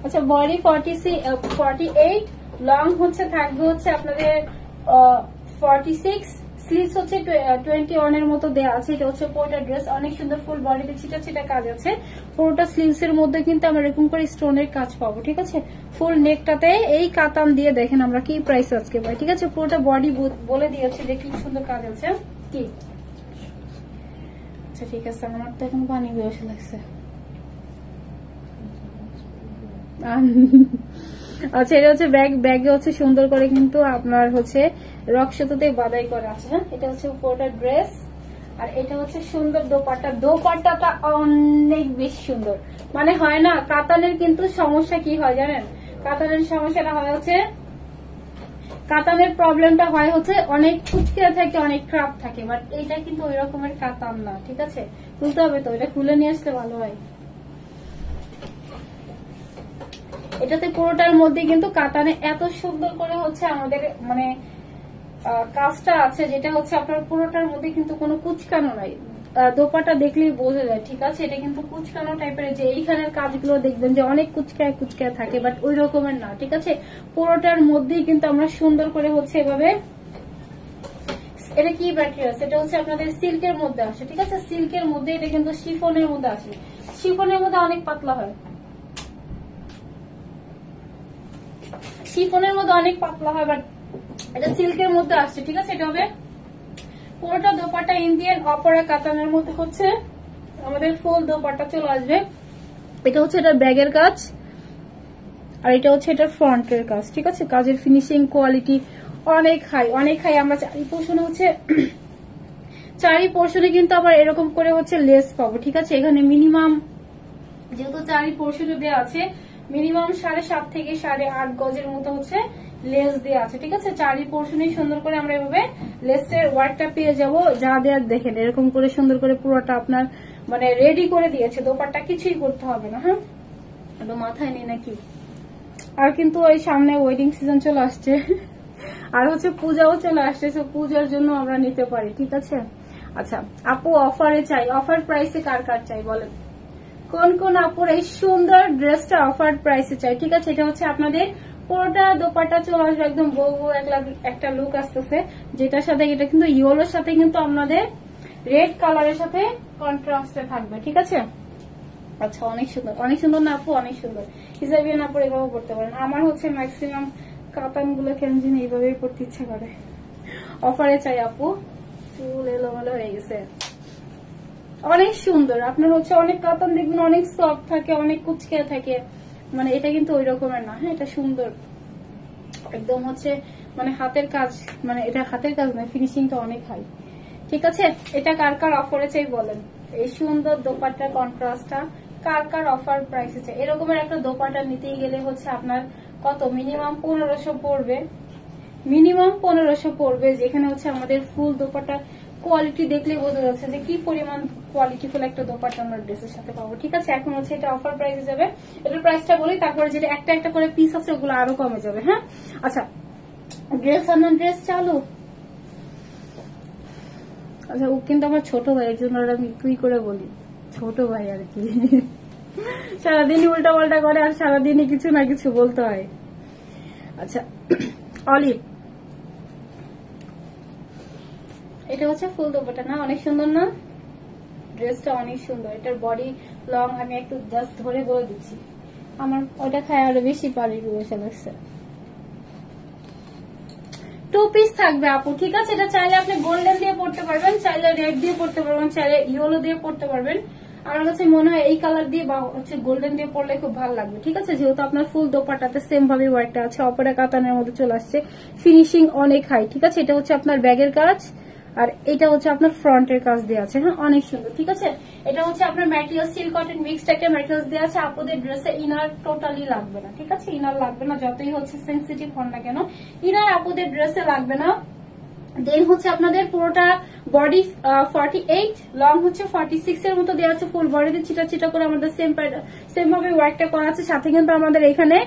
আচ্ছা বডি 48, লং হচ্ছে থাকবে হচ্ছে আপনাদের 46, স্লিভস হচ্ছে 21 এর মতো দেওয়া আছে। এটা হচ্ছে পুরোটা ড্রেস অনেক সুন্দর, ফুল বডিতে ছিটা ছিটা কাজ আছে। পুরোটা স্লিভস এর মধ্যে কিন্তু আমরা এরকম করে স্টোনের কাজ পাবো, ঠিক আছে। ফুল নেকটাতে এই কাতান দিয়ে দেখেন আমরা কি প্রাইস আজকে পাই, ঠিক আছে। পুরোটা বডি বলে দিয়েছে যে কি সুন্দর কাজ আছে কি। আচ্ছা ঠিক আছে, আমার তো এখন পানি বেশি লাগছে। আচ্ছা এটা হচ্ছে ব্যাগে হচ্ছে সুন্দর করে কিন্তু আপনার হচ্ছে রক সুতোতে বাদাই করা আছে, হ্যাঁ। এটা হচ্ছে পুরোটা ড্রেস, আর এটা হচ্ছে সুন্দর দোপাট্টাটা অনেক বেশি সুন্দর। মানে হয় না কাতানের কিন্তু সমস্যা কি হয় জানেন, কাতানের সমস্যাটা হয় হচ্ছে, কাতানের প্রবলেমটা হয় হচ্ছে অনেক কুচকিরা থাকে, অনেক ক্রাপ থাকে, বাট এইটা কিন্তু ওই রকমের কাতান না, ঠিক আছে। খুলতে হবে তো, এটা খুলে নিয়ে আসলে ভালো হয়। এটাতে পুরোটার মধ্যে কিন্তু কাতানে এত সুন্দর করে হচ্ছে আমাদের মানে কাজটা আছে, যেটা হচ্ছে আপনার পুরোটার মধ্যে কিন্তু কোনো কুচকানো নাই। দোপাটা দেখলেই বোঝা যায়, ঠিক আছে। এটা কিন্তু কুচকানো টাইপের, যে এইখানের কাজগুলো দেখবেন যে অনেক কুচকায় থাকে, বাট ওই রকমের না, ঠিক আছে। পুরোটার মধ্যেই কিন্তু আমরা সুন্দর করে হচ্ছে এভাবে, এটা কি ম্যাটেরিয়াল, এটা হচ্ছে আপনাদের সিল্কের মধ্যে আসে, ঠিক আছে। সিল্কের মধ্যে এটা কিন্তু শিফনের মধ্যে আসে, শিফনের মধ্যে অনেক পাতলা হয়, শিফনের মধ্যে অনেক পাতলা হয়, বাট এটা সিল্কের মধ্যে আসছে, ঠিক আছে। এটা হবে পুরোটা দোপাট্টা ইন্ডিয়ান অপরা কাতানের মধ্যে হচ্ছে আমাদের ফুল দোপাট্টা চলে আসবে। এটা হচ্ছে এটা ব্যাগের কাজ, আর এটা হচ্ছে এটা ফ্রন্টের কাজ, ঠিক আছে। কাজের ফিনিশিং কোয়ালিটি অনেক হাই। আমরা চারি পোর্শনে কিন্তু আবার এরকম করে হচ্ছে লেস পাবো, ঠিক আছে। এখানে মিনিমাম যেহেতু চারি পোর্শনে দেওয়া আছে, মিনিমাম 7.5 থেকে 8.5 গজের মতো হচ্ছে লেস দেওয়া আছে, ঠিক আছে। চারি পোর্শনে সুন্দর করে আমরা এভাবে লেসের ওয়ার্কটা পেয়ে যাব। যা দেওয়ার দেখেন এরকম করে সুন্দর করে পুরোটা আপনার মানে রেডি করে দিয়েছে, দোপাট্টা কিছুই করতে হবে না, হ্যাঁ। এটা মাথায় নেই নাকি। আর কিন্তু ওই সামনে ওয়েডিং সিজন চলে আসছে, আর হচ্ছে পূজাও চলে আসছে, পূজার জন্য আমরা নিতে পারি, ঠিক আছে। আচ্ছা আপু অফারে চাই, অফার প্রাইসে কার কার চাই বলেন, কোন কোন আপুর এই সুন্দর ড্রেসটা অফার প্রাইসে চাই। ঠিক আছে, এটা হচ্ছে আপনাদের পুরোটা দোপাট্টা চলে আসবে একদম বউ বউ একটা লুক আসতেছে, যেটার সাথে এটা কিন্তু ইয়েলোর সাথে কিন্তু আপনাদের রেড কালারের সাথে কন্ট্রাস্টে থাকবে। ঠিক আছে, আচ্ছা অনেক সুন্দর, অনেক সুন্দর না আপু, অনেক সুন্দর। হিজাবিয়ান আপুর এভাবে পড়তে পারেন। আমার হচ্ছে ম্যাক্সিমাম কাতান গুলো কেন জানি এইভাবেই পড়তে ইচ্ছা করে। অফারে চাই আপু, চুল এলোমেলো হয়ে গেছে, অনেক সুন্দর। আপনার হচ্ছে অনেক কাতান দেখবেন অনেক সফট থাকে, অনেক কুচকে থাকে, মানে এটা কিন্তু ওই রকমের না। হ্যাঁ, এটা সুন্দর একদম হচ্ছে মানে হাতের কাজ, মানে এটা হাতের কাজ না, ফিনিশিংটা অনেক হাই। ঠিক আছে, এটা কার কার অফারে চাই বলেন, এই সুন্দর দোপাট্টার কন্ট্রাস্টটা কার কার অফার প্রাইসে চাই। এরকমের একটা দোপাট্টা নিতেই গেলে হচ্ছে আপনার কত মিনিমাম 1500 পড়বে, মিনিমাম 1500 পড়বে, যেখানে হচ্ছে আমাদের ফুল দোপাট্টা কোয়ালিটি দেখলে বোঝা যাচ্ছে যে কি পরিমাণ কোয়ালিটিফুল একটা দোপাট্টা আমরা ড্রেসের সাথে পাবো। ঠিক আছে, এখন হচ্ছে এটা অফার প্রাইসে যাবে, এটার প্রাইসটা বলি, তারপরে যেটা একটা একটা করে পিস আছে ওগুলো আরো কমে যাবে। হ্যাঁ, আচ্ছা ড্রেস আনার ড্রেস চালু। আচ্ছা ও কিন্তু আমার ছোট ভাই, এর জন্য আমি তুই করে বলি, ছোট ভাই আর কি, সারাদিনই উল্টা পাল্টা করে আর সারাদিনই কিছু না কিছু বলতে হয়। আচ্ছা অলিভ, এটা হচ্ছে ফুল দোপাট্টা না, অনেক সুন্দর না ড্রেসটা, অনেক সুন্দর। এটার বডি লং আমি একটু জাস্ট ধরে বলে দিচ্ছি, আমার ওটা খায় আরো বেশি পারি বসে লাগছে। 2 পিস থাকবে আপু। ঠিক আছে, এটা চাইলে আপনি গোল্ডেন দিয়ে পড়তে পারবেন, চাইলে রেড দিয়ে পড়তে পারবেন, চাইলে ইয়েলো দিয়ে পড়তে পারবেন। আমার কাছে মনে হয় এই কালার দিয়ে বা হচ্ছে গোল্ডেন দিয়ে পড়লে খুব ভালো লাগবে। ঠিক আছে, যেহেতু আপনার ফুল দোপাট্টাতে সেম ভাবে ওয়ার্কটা আছে, অপরা কাতানের মধ্যে চলে আসছে, ফিনিশিং অনেক হাই। ঠিক আছে, এটা হচ্ছে আপনার ব্যাগের কাজ আর এটা হচ্ছে আপনার ফ্রন্টের কাজ দেওয়া আছে। হ্যাঁ, অনেক সুন্দর। ঠিক আছে, এটা হচ্ছে আপনার ম্যাটেরিয়াল সিল্ক কটন মিক্সড একটা ম্যাটেরিয়াল দেওয়া আছে। আপনাদের ড্রেসে ইনার টোটালি লাগবে না। ঠিক আছে, ইনার লাগবে না, যতই হচ্ছে সেন্সিটিভ হন না কেন ইনার আপনাদের ড্রেসে লাগবে না। দেন হচ্ছে আপনাদের পুরোটা বডি 48, লং হচ্ছে 46 এর মতো দেওয়া আছে, ফুল বডিতে চিটা চিটা করে আমাদের সেম ভাবে ওয়ার্কটা করা আছে। সাথে কিন্তু আমাদের এখানে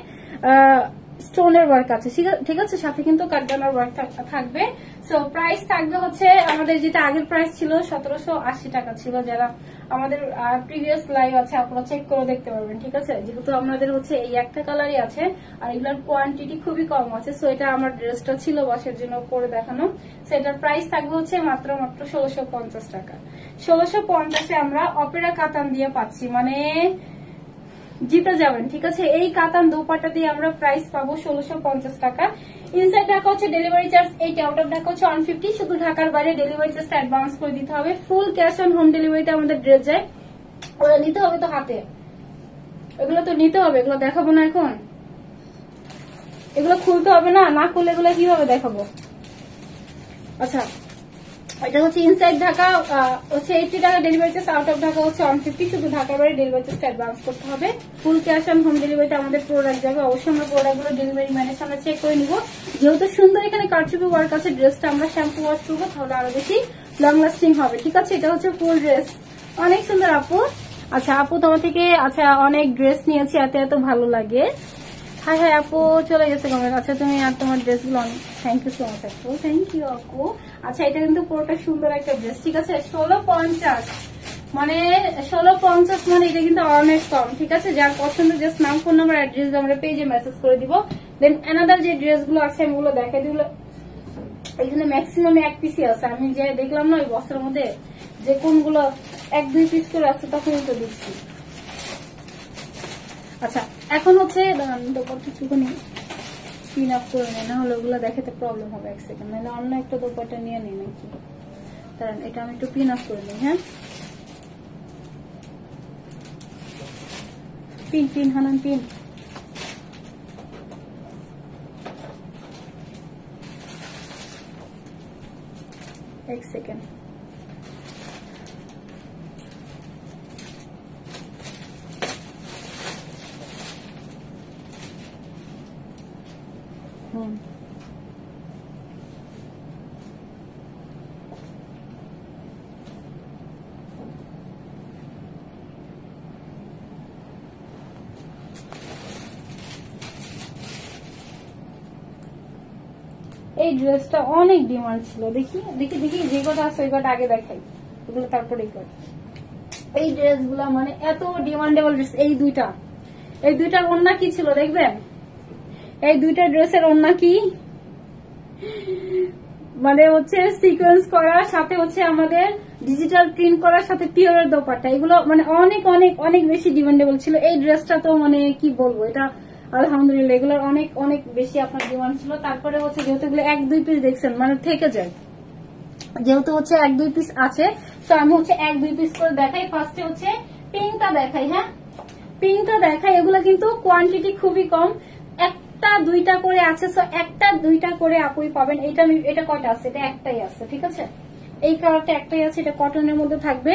স্টোনের ওয়ার্ক আছে। ঠিক আছে, সাথে কিন্তু কাটদানার ওয়ার্ক থাকবে। সো প্রাইস থাকবে হচ্ছে আমাদের যেটা আগের প্রাইস ছিল 1780 টাকা ছিল, যারা আমাদের প্রিভিয়াস লাইভ আছে আপনারা চেক করে দেখতে পারবেন। ঠিক আছে, যেহেতু আমাদের হচ্ছে এই একটা কালারই আছে আর এগুলোর কোয়ান্টিটি খুবই কম আছে, সো এটা আমার ড্রেসটা ছিল বাসের জন্য করে দেখানো। সো এটার প্রাইস থাকবে হচ্ছে মাত্র 1650 টাকা। 1650-এ আমরা অপেরা কাতান দিয়ে পাচ্ছি, মানে জিতে যাবেন। ঠিক আছে, এই কাতান দোপাট্টা দিয়ে আমরা প্রাইস পাবো 1650 টাকা। ইনসাইড ঢাকা হচ্ছে delivery charge 80, out of Dhaka হচ্ছে 150। শুধু ঢাকার বাইরে ডেলিভারি চার্জটা অ্যাডভান্স করে দিতে হবে। ফুল ক্যাশ অন হোম ডেলিভারিতে আমাদের ড্রেস যায়, ওরা নিতে হবে তো হাতে, এগুলো তো নিতে হবে, এগুলো দেখাবো না এখন, এগুলো খুলতে হবে না, না খুলে এগুলো কিভাবে দেখাবো। আচ্ছা এটা হচ্ছে ইনসাইড ঢাকা হচ্ছে 80 টাকা delivery charge, out of Dhaka হচ্ছে 150। শুধু ঢাকার বাইরে ডেলিভারি চার্জটা অ্যাডভান্স করতে হবে। ফুল ক্যাশ অন হোম ডেলিভারিতে আমাদের প্রোডাক্ট যাবে। অবশ্যই আমরা প্রোডাক্টগুলো ডেলিভারি ম্যানের সামনে চেক করে নিব। যেহেতু সুন্দর এখানে কারচুপি ওয়ার্ক আছে, ড্রেসটা আমরা শ্যাম্পু ওয়াশ করবো, তাহলে আরো বেশি লং লাস্টিং হবে। ঠিক আছে, এটা হচ্ছে ফুল ড্রেস, অনেক সুন্দর আপু। আচ্ছা আপু তোমার থেকে আচ্ছা অনেক ড্রেস নিয়েছি, এত এত ভালো লাগে। হ্যাঁ হ্যাঁ আপু চলে গেছে কমেন্ট। আচ্ছা তুমি আর তোমার ড্রেসগুলো অনেক থ্যাংক ইউ সো মাচ আপু, থ্যাংক ইউ আপু। আচ্ছা এটা কিন্তু পুরোটা সুন্দর একটা ড্রেস। ঠিক আছে, 1650 মানে 1650 মানে এটা কিন্তু অনেক কম। ঠিক আছে, যার পছন্দ জাস্ট নাম ফোন নাম্বার অ্যাড্রেস আমরা পেজে মেসেজ করে দিব। দেন অ্যানাদার যে ড্রেসগুলো আছে আমি ওগুলো দেখাই দিব। এখানে ম্যাক্সিমাম এক পিসই আছে, আমি যে দেখলাম না ওই বস্তার মধ্যে যে কোনগুলো 1-2 পিস করে আছে তখনই তো দেখছি। আচ্ছা এখন হচ্ছে কিছুখানি পিন আপ করে নেই, না হলে ওগুলো দেখাতে প্রবলেম হবে। 1 সেকেন্ড, মানে অন্য একটা দোপাট্টা নিয়ে নিই নাকি, কারণ এটা আমি একটু পিন আপ করে নিই। হ্যাঁ পিন পিন হানান পিন। এক সেকেন্ড, এই ড্রেসটা অনেক ডিমান্ড ছিল। দেখি দেখি দেখি যে কটা আছে ওই কটা আগে দেখাই, ওগুলো তারপরে এই ড্রেসগুলো মানে এত ডিমান্ডেবল ড্রেস। এই দুইটার ওড়না কি ছিল দেখবেন? এই দুইটা ড্রেসের ওড়না কি মানে হচ্ছে সিকোয়েন্স করা, সাথে হচ্ছে আমাদের ডিজিটাল প্রিন্ট করার সাথে পিওরের দোপাট্টা। এগুলো মানে অনেক অনেক অনেক বেশি ডিমান্ডেবল ছিল। এই ড্রেসটা তো মানে কি বলবো, এটা আলহামদুলিল্লাহ এগুলোর অনেক অনেক বেশি আপনার ডিমান্ড ছিল। তারপরে হচ্ছে যেহেতু এগুলো 1-2 পিস দেখছেন মানে থেকে যায়, যেহেতু হচ্ছে 1-2 পিস আছে, তো আমি হচ্ছে 1-2 পিস করে দেখাই। ফার্স্টে হচ্ছে পিঙ্কটা দেখাই। হ্যাঁ, পিঙ্কটা দেখাই। এগুলো কিন্তু কোয়ান্টিটি খুবই কম, 1-2টা করে আছে। সো 1-2টা করে আপুই পাবেন। এটা কয়টা আছে? এটা একটাই আছে, ঠিক আছে। এই কালারটা একটাই আছে, এটা কটনের মধ্যে থাকবে।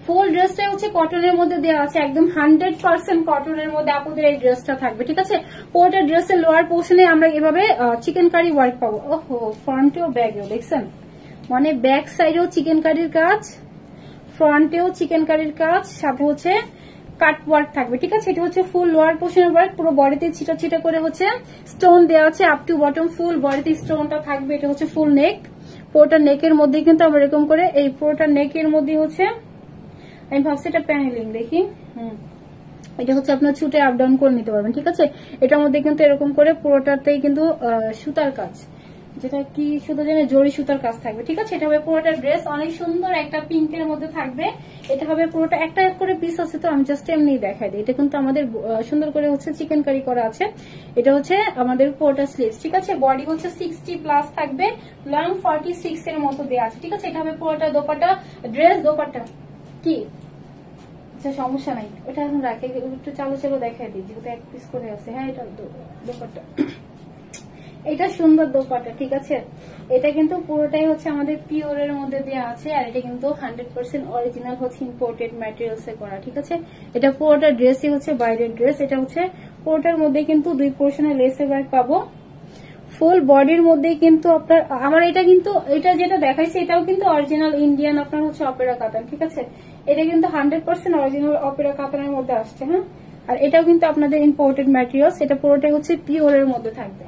ফুল ড্রেসটা হচ্ছে কটনের মধ্যে দেওয়া আছে, একদম 100% কটনের মধ্যে আপুদের এই ড্রেসটা থাকবে, ঠিক আছে। পুরোটা ড্রেসের লোয়ার পোর্শনে আমরা এভাবে চিকেন কারি ওয়ার্ক পাবো। ওহো, ফ্রন্টেও ব্যাগেও দেখছেন, মানে ব্যাক সাইডেও চিকেন কারির কাজ, ফ্রন্টেও চিকেন কারির কাজ, সাথে হচ্ছে কাট ওয়ার্ক থাকবে, ঠিক আছে। এটা হচ্ছে ফুল লোয়ার পোর্শনের ওয়ার্ক, পুরো বডিতে ছিটা ছিটা করে হচ্ছে স্টোন দেওয়া আছে আপ টু বটম, ফুল বডিতে স্টোনটা থাকবে। এটা হচ্ছে ফুল নেক, পুরোটা নেকের মধ্যে কিন্তু আমরা এরকম করে এই পুরোটা নেকের মধ্যে হচ্ছে আমি ভাবছি এটা প্যানেলিং, দেখি এটা হচ্ছে আপনার ছুটে আপ ডাউন করে নিতে পারবেন, ঠিক আছে। এটার মধ্যে কিন্তু এরকম করে পুরোটাতেই কিন্তু সুতার কাজ, যেটা কি শুধু জানে জরি সুতার কাজ থাকবে, ঠিক আছে। এটা হবে পুরোটা ড্রেস, অনেক সুন্দর একটা পিঙ্কের মধ্যে থাকবে। এটা হবে পুরোটা একটা করে পিস আছে, তো আমি জাস্ট এমনি দেখাই দিই। এটা কিন্তু আমাদের সুন্দর করে হচ্ছে চিকেন কারি করা আছে। এটা হচ্ছে আমাদের পুরোটা স্লিভস, ঠিক আছে। বডি হচ্ছে 60+ থাকবে, লং 46 এর মতো দেওয়া আছে, ঠিক আছে। এটা হবে পুরোটা দোপাট্টা ড্রেস। দোপাট্টা কি আচ্ছা সমস্যা নাই, ওটা এখন রাখে, একটু চালু চালু দেখাই দিই, যেহেতু 1 পিস করে আছে। হ্যাঁ, এটা দোপাট্টা, এটা সুন্দর দোপাট্টা, ঠিক আছে। এটা কিন্তু পুরোটাই হচ্ছে আমাদের পিওরের মধ্যে দেওয়া আছে, আর এটা কিন্তু 100% অরিজিনাল হচ্ছে ইম্পোর্টেড ম্যাটেরিয়ালস এ করা, ঠিক আছে। এটা পুরোটা ড্রেসই হচ্ছে বাইরের ড্রেস। এটা হচ্ছে পুরোটার মধ্যে কিন্তু 2 পোর্শনের লেসের ওয়ার্ক পাবো। ফুল বডির মধ্যে কিন্তু আপনার আমার এটা কিন্তু এটা যেটা দেখাইছে এটাও কিন্তু অরিজিনাল ইন্ডিয়ান আপনার হচ্ছে অপেরা কাতান, ঠিক আছে। এটা কিন্তু 100% অরিজিনাল অপেরা কাতানের মধ্যে আসছে। হ্যাঁ, আর এটাও কিন্তু আপনাদের ইম্পোর্টেড ম্যাটেরিয়ালস। এটা পুরোটাই হচ্ছে পিওরের মধ্যে থাকবে,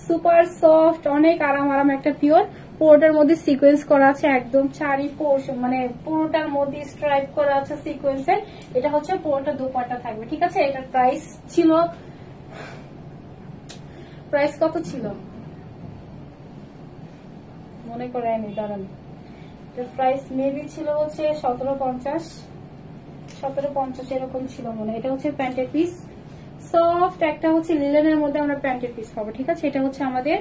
সুপার সফট, অনেক আরাম একটা পিওর। পুরোটার মধ্যে সিকোয়েন্স করা আছে, একদম চারি পোর্শন মানে পুরোটার মধ্যে স্ট্রাইপ করা আছে সিকোয়েন্সের। এটা হচ্ছে পুরোটা দোপাট্টা থাকবে, ঠিক আছে। এটার প্রাইস ছিল, প্রাইস কত ছিল মনে করে আমি দাঁড়ান, এটার প্রাইস মেবি ছিল হচ্ছে 1750 এরকম ছিল মনে। এটা হচ্ছে প্যান্টের পিস, সফট একটা হচ্ছে লিলেনের মধ্যে আমরা প্যান্টের পিস পাবো, ঠিক আছে। এটা হচ্ছে আমাদের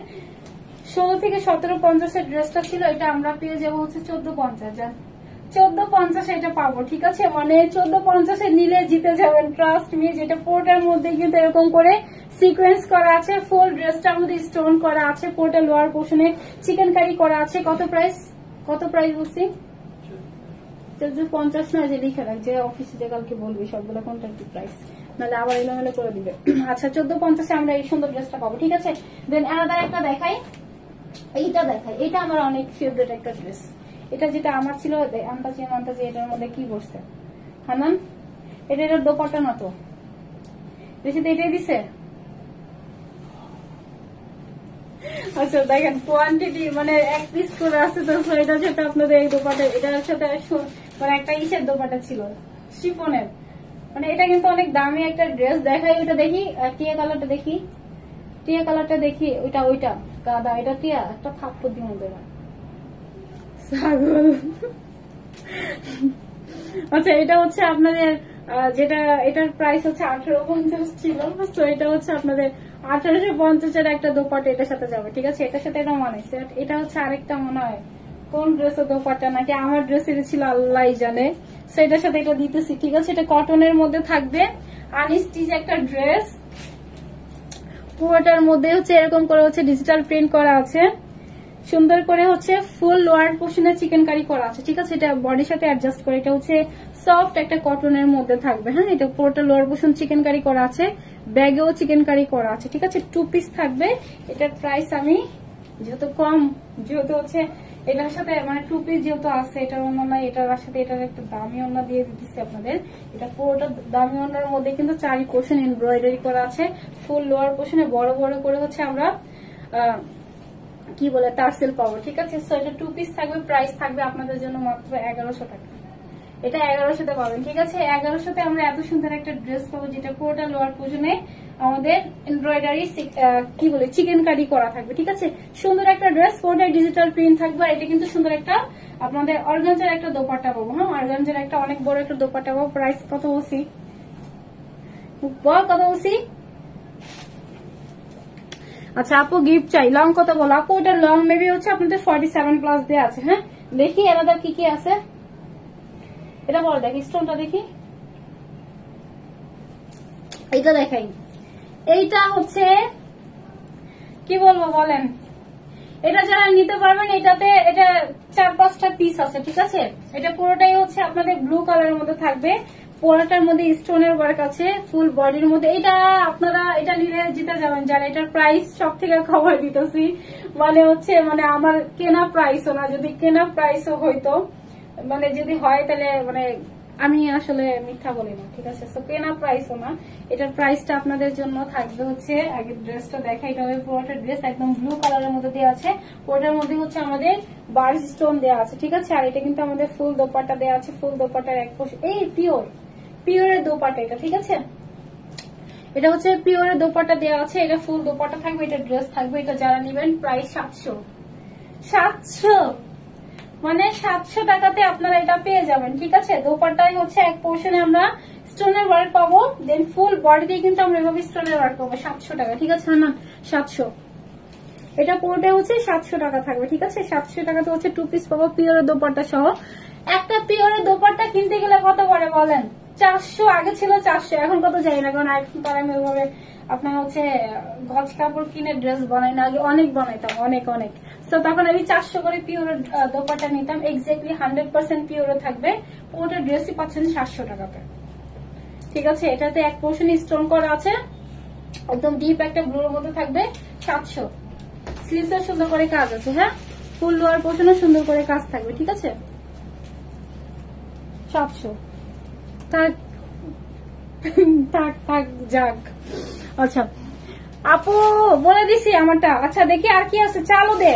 16 থেকে 1750 এর ড্রেসটা ছিল, এটা আমরা পেয়ে যাবো হচ্ছে 1450 এটা পাবো, ঠিক আছে। মানে 1450 এ নিলে জিতে যাবেন, ট্রাস্ট মি। যেটা পোর্টার মধ্যে কিন্তু এরকম করে সিকোয়েন্স করা আছে, ফুল ড্রেসটার মধ্যে স্টোন করা আছে, পোর্টার লোয়ার পোর্শনে চিকেন কারি করা আছে। কত প্রাইস বলছি? 1450 না, যে লিখে রাখ, যে অফিসে যে কালকে বলবি সবগুলো কোনটা কি প্রাইস, নাহলে আবার এলোমেলো করে দিবে। আচ্ছা, 1450 এ আমরা এই সুন্দর ড্রেসটা পাবো, ঠিক আছে। দেন আলাদা একটা দেখাই, এইটা দেখাই। এটা আমার অনেক ফেভারিট একটা ড্রেস। এটা যেটা আমার ছিল আন্তাজি এটার মধ্যে কি বসছে হানান, এটার দোপাট্টা না তো বেশি তো এটাই দিছে। আচ্ছা দেখেন কোয়ান্টিটি মানে 1 পিস করে আছে, তো এটার সাথে আপনাদের এই দোপাট্টা, এটার সাথে মানে একটা ইসের দোপাট্টা ছিল শিফনের, মানে এটা কিন্তু অনেক দামি একটা ড্রেস। দেখাই ওইটা, দেখি টিয়া কালারটা দেখি, ওইটা গাদা, এটা টিয়া, একটা থাপ্পড় দিয়ে মধ্যে ছাগল। আচ্ছা, এটা হচ্ছে আপনাদের যেটা এটার প্রাইস হচ্ছে 1850 ছিল, তো এটা হচ্ছে আপনাদের 1850 এর একটা দোপাট্টা এটার সাথে যাবে, ঠিক আছে। এটার সাথে এটা মানাইছে। এটা হচ্ছে আরেকটা মনে হয় কোন ড্রেসের দোপাট্টা, নাকি আমার ড্রেসের ছিল আল্লাহ জানে। তো এটার সাথে এটা দিতেছি, ঠিক আছে। এটা কটনের মধ্যে থাকবে, আনস্টিচ একটা ড্রেস, পুরোটার মধ্যে হচ্ছে এরকম করে হচ্ছে ডিজিটাল প্রিন্ট করা আছে, সুন্দর করে হচ্ছে ফুল লোয়ার পোর্শনে চিকেন কারি করা আছে, ঠিক আছে। এটা বডির সাথে অ্যাডজাস্ট করে, এটা হচ্ছে সফট একটা কটনের মধ্যে থাকবে। হ্যাঁ, এটা পুরোটা লোয়ার পোর্শন চিকেন কারি করা আছে, ব্যাগেও চিকেন কারি করা আছে, ঠিক আছে। 2 পিস থাকবে। এটার প্রাইস আমি যেহেতু কম, যেহেতু হচ্ছে এটার সাথে মানে 2 পিস যেহেতু আছে, এটার অন্য না, এটার সাথে এটার একটা দামি অন্য দিয়ে দিচ্ছি আপনাদের। এটা পুরোটা দামি অন্যের মধ্যে কিন্তু 4 পোর্শন এমব্রয়ডারি করা আছে, ফুল লোয়ার পোর্শনে বড় বড় করে হচ্ছে আমরা কি বলে টার্সেল পাবো, ঠিক আছে। সো এটা 2 পিস থাকবে, প্রাইস থাকবে আপনাদের জন্য মাত্র 1100 টাকা। এটা 1100-তে পাবেন, ঠিক আছে। 1100-তে আমরা এত সুন্দর একটা ড্রেস পাবো যেটা পুরোটা লোয়ার পোর্শনে আমাদের এমব্রয়ডারি কি বলে চিকেন কারি করা থাকবে, ঠিক আছে। সুন্দর একটা ড্রেস, পুরোটা ডিজিটাল প্রিন্ট থাকবে। এটা কিন্তু সুন্দর একটা আপনাদের অর্গানজার একটা দোপাট্টা পাবো। হ্যাঁ, অর্গানজার একটা অনেক বড় একটা দোপাট্টা পাবো। প্রাইস কত বলছি বল, কত বলছি? আচ্ছা আপু গিফট চাই, লং কত বলো আপু? ওটা লং মেবি হচ্ছে আপনাদের 47+ দেওয়া আছে। হ্যাঁ দেখি এনাদের কি কি আছে, এটা বলো দেখি, স্টোনটা দেখি, এইটা দেখাই। এইটা হচ্ছে কি বলবো বলেন, এটা যারা নিতে পারবেন এটাতে এটা 4-5টা পিস আছে, ঠিক আছে। এটা পুরোটাই হচ্ছে আপনাদের ব্লু কালারের মধ্যে থাকবে, পোড়াটার মধ্যে স্টোনের ওয়ার্ক আছে, ফুল বডির মধ্যে। এটা আপনারা এটা নিলে জিতে যাবেন, যারা এটার প্রাইস সব থেকে খবর দিতেছি, মানে হচ্ছে মানে আমার কেনা প্রাইসও না, যদি কেনা প্রাইসও হইতো, মানে যদি হয় তাহলে মানে আমি আসলে মিথ্যা বলি না, ঠিক আছে। তো কেনা প্রাইসও না, এটার প্রাইসটা আপনাদের জন্য থাকবে হচ্ছে, আগে ড্রেসটা দেখাই, এটা হবে পুরোটা ড্রেস একদম ব্লু কালারের মধ্যে দেওয়া আছে, ওটার মধ্যে হচ্ছে আমাদের বার্জ স্টোন দেওয়া আছে, ঠিক আছে। আর এটা কিন্তু আমাদের ফুল দোপাট্টা দেওয়া আছে, ফুল দোপাট্টার এক পোর্শন, এই পিওরের দোপাট্টা এটা, ঠিক আছে। এটা হচ্ছে পিওরের দোপাট্টা দেওয়া আছে, এটা ফুল দোপাট্টা থাকবে, এটা ড্রেস থাকবে। এটা যারা নিবেন প্রাইস 700 মানে 700 টাকাতে আপনারা এটা পেয়ে যাবেন, ঠিক আছে। দোপাট্টাই হচ্ছে এক পোর্শনে আমরা স্টোনের ওয়ার্ক পাবো, দেন ফুল বডি দিয়ে কিন্তু আমরা এভাবে স্টোনের ওয়ার্ক পাবো 700 টাকা, ঠিক আছে না 700। এটা পুরোটাই হচ্ছে 700 টাকা থাকবে, ঠিক আছে। 700 টাকাতে হচ্ছে 2 পিস পাবো পিওরের দোপাট্টা সহ। একটা পিওরের দোপাট্টা কিনতে গেলে কত পড়ে বলেন? 400, আগে ছিল 400, এখন কত জানি না, কারণ এখন তারা ওইভাবে আপনার হচ্ছে গজ কাপড় কিনে ড্রেস বানাই না, আগে অনেক বানাইতাম, অনেক অনেক। তো তখন আমি 400 করে পিওরের দোপাট্টা নিতাম, এক্স্যাক্টলি 100% পিওরে থাকবে, পুরোটা ড্রেসই পাচ্ছেন 700 টাকাতে, ঠিক আছে। এটাতে এক পোর্শন স্টোন করা আছে, একদম ডিপ একটা ব্লুর মধ্যে থাকবে 700। স্লিভসে সুন্দর করে কাজ আছে, হ্যাঁ, ফুল লোয়ার পোর্শনে সুন্দর করে কাজ থাকবে, ঠিক আছে। 700 থাক যাক। আচ্ছা আপু বলে দিছি আমারটা। আচ্ছা দেখি আর কি আছে, চালও দে,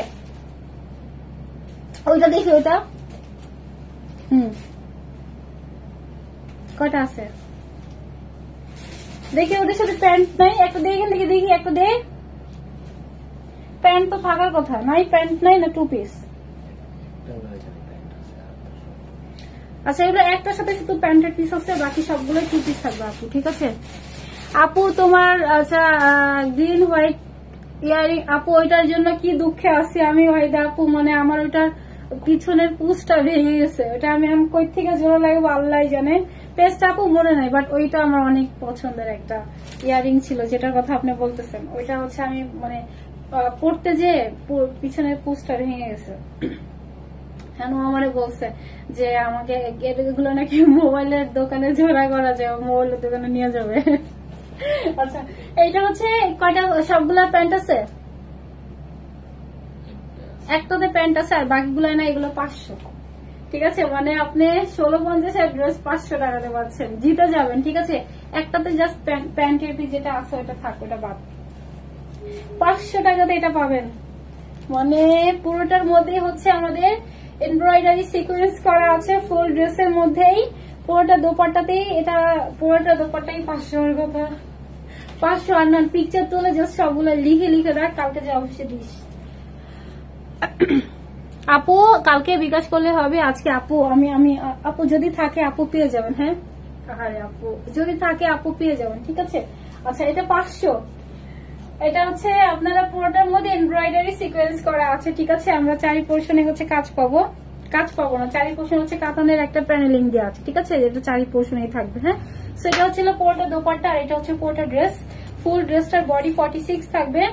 ওইটা দেখি, ওইটা কয়টা আছে দেখি। ওদের সাথে প্যান্ট নাই, একটা দিয়ে এখান থেকে দেখি, একটা দে। প্যান্ট তো থাকার কথা, নাই প্যান্ট নাই না 2 পিস। আচ্ছা এগুলো একটার সাথে শুধু প্যান্টের পিস আছে, বাকি সবগুলো 2 পিস থাকবে আপু, ঠিক আছে। আপু তোমার আচ্ছা গ্রিন হোয়াইট ইয়ারিং, আপু ওইটার জন্য কি দুঃখে আছি আমি ওয়াহিদা আপু, মানে আমার ওইটার পিছনের পুসটা ভেঙে গেছে, ওইটা আমি কই থেকে জোড়া লাগবো আল্লাহ জানে। পেস্ট আপু মনে নাই, বাট ওইটা আমার অনেক পছন্দের একটা ইয়ারিং ছিল, যেটার কথা আপনি বলতেছেন। ওইটা হচ্ছে আমি মানে পড়তে যে পিছনের পুসটা ভেঙে গেছে, হ্যাঁ আমারে বলছে যে আমাকে এগুলো নাকি মোবাইলের দোকানে জোড়া করা যায়, মোবাইলের দোকানে নিয়ে যাবে। আচ্ছা এইটা হচ্ছে কয়টা, সবগুলা প্যান্ট আছে, একটাতে প্যান্ট আছে আর বাকিগুলো না, এগুলো 500, ঠিক আছে। মানে আপনি 1650 ড্রেস 500 টাকাতে পাচ্ছেন, জিতে যাবেন, ঠিক আছে। একটাতে জাস্ট প্যান্টের পিস যেটা আছে ওটা থাক, ওটা বাদ, 500 টাকাতে এটা পাবেন। মানে পুরোটার মধ্যে হচ্ছে আমাদের এমব্রয়ডারি সিকোয়েন্স করা আছে, ফুল ড্রেসের মধ্যেই পুরোটা দোপাট্টাতেই, এটা পুরোটা দোপাট্টাই 500 এর কথা, 500 আর না পিকচার তুলে জাস্ট সবগুলো লিখে রাখ, কালকে যে অফিসে দিস। আপু কালকে বিকাশ করলে হবে, আজকে আপু আমি আপু যদি থাকে আপু পেয়ে যাবেন, হ্যাঁ আরে আপু যদি থাকে আপু পেয়ে যাবেন, ঠিক আছে। আচ্ছা এটা 500, এটা হচ্ছে আপনারা পুরোটার মধ্যে এমব্রয়ডারি সিকোয়েন্স করা আছে, ঠিক আছে। আমরা চারি পোর্শনে হচ্ছে কাজ পাবো না, চারি পোর্শন হচ্ছে কাতানের একটা প্যানেলিং দেওয়া আছে, ঠিক আছে। এটা চারি পোর্শনেই থাকবে, হ্যাঁ। সো এটা হচ্ছে পুরোটা দোপাট্টা আর এটা হচ্ছে পুরোটা ড্রেস। ফুল ড্রেসটার বডি 46 থাকবে,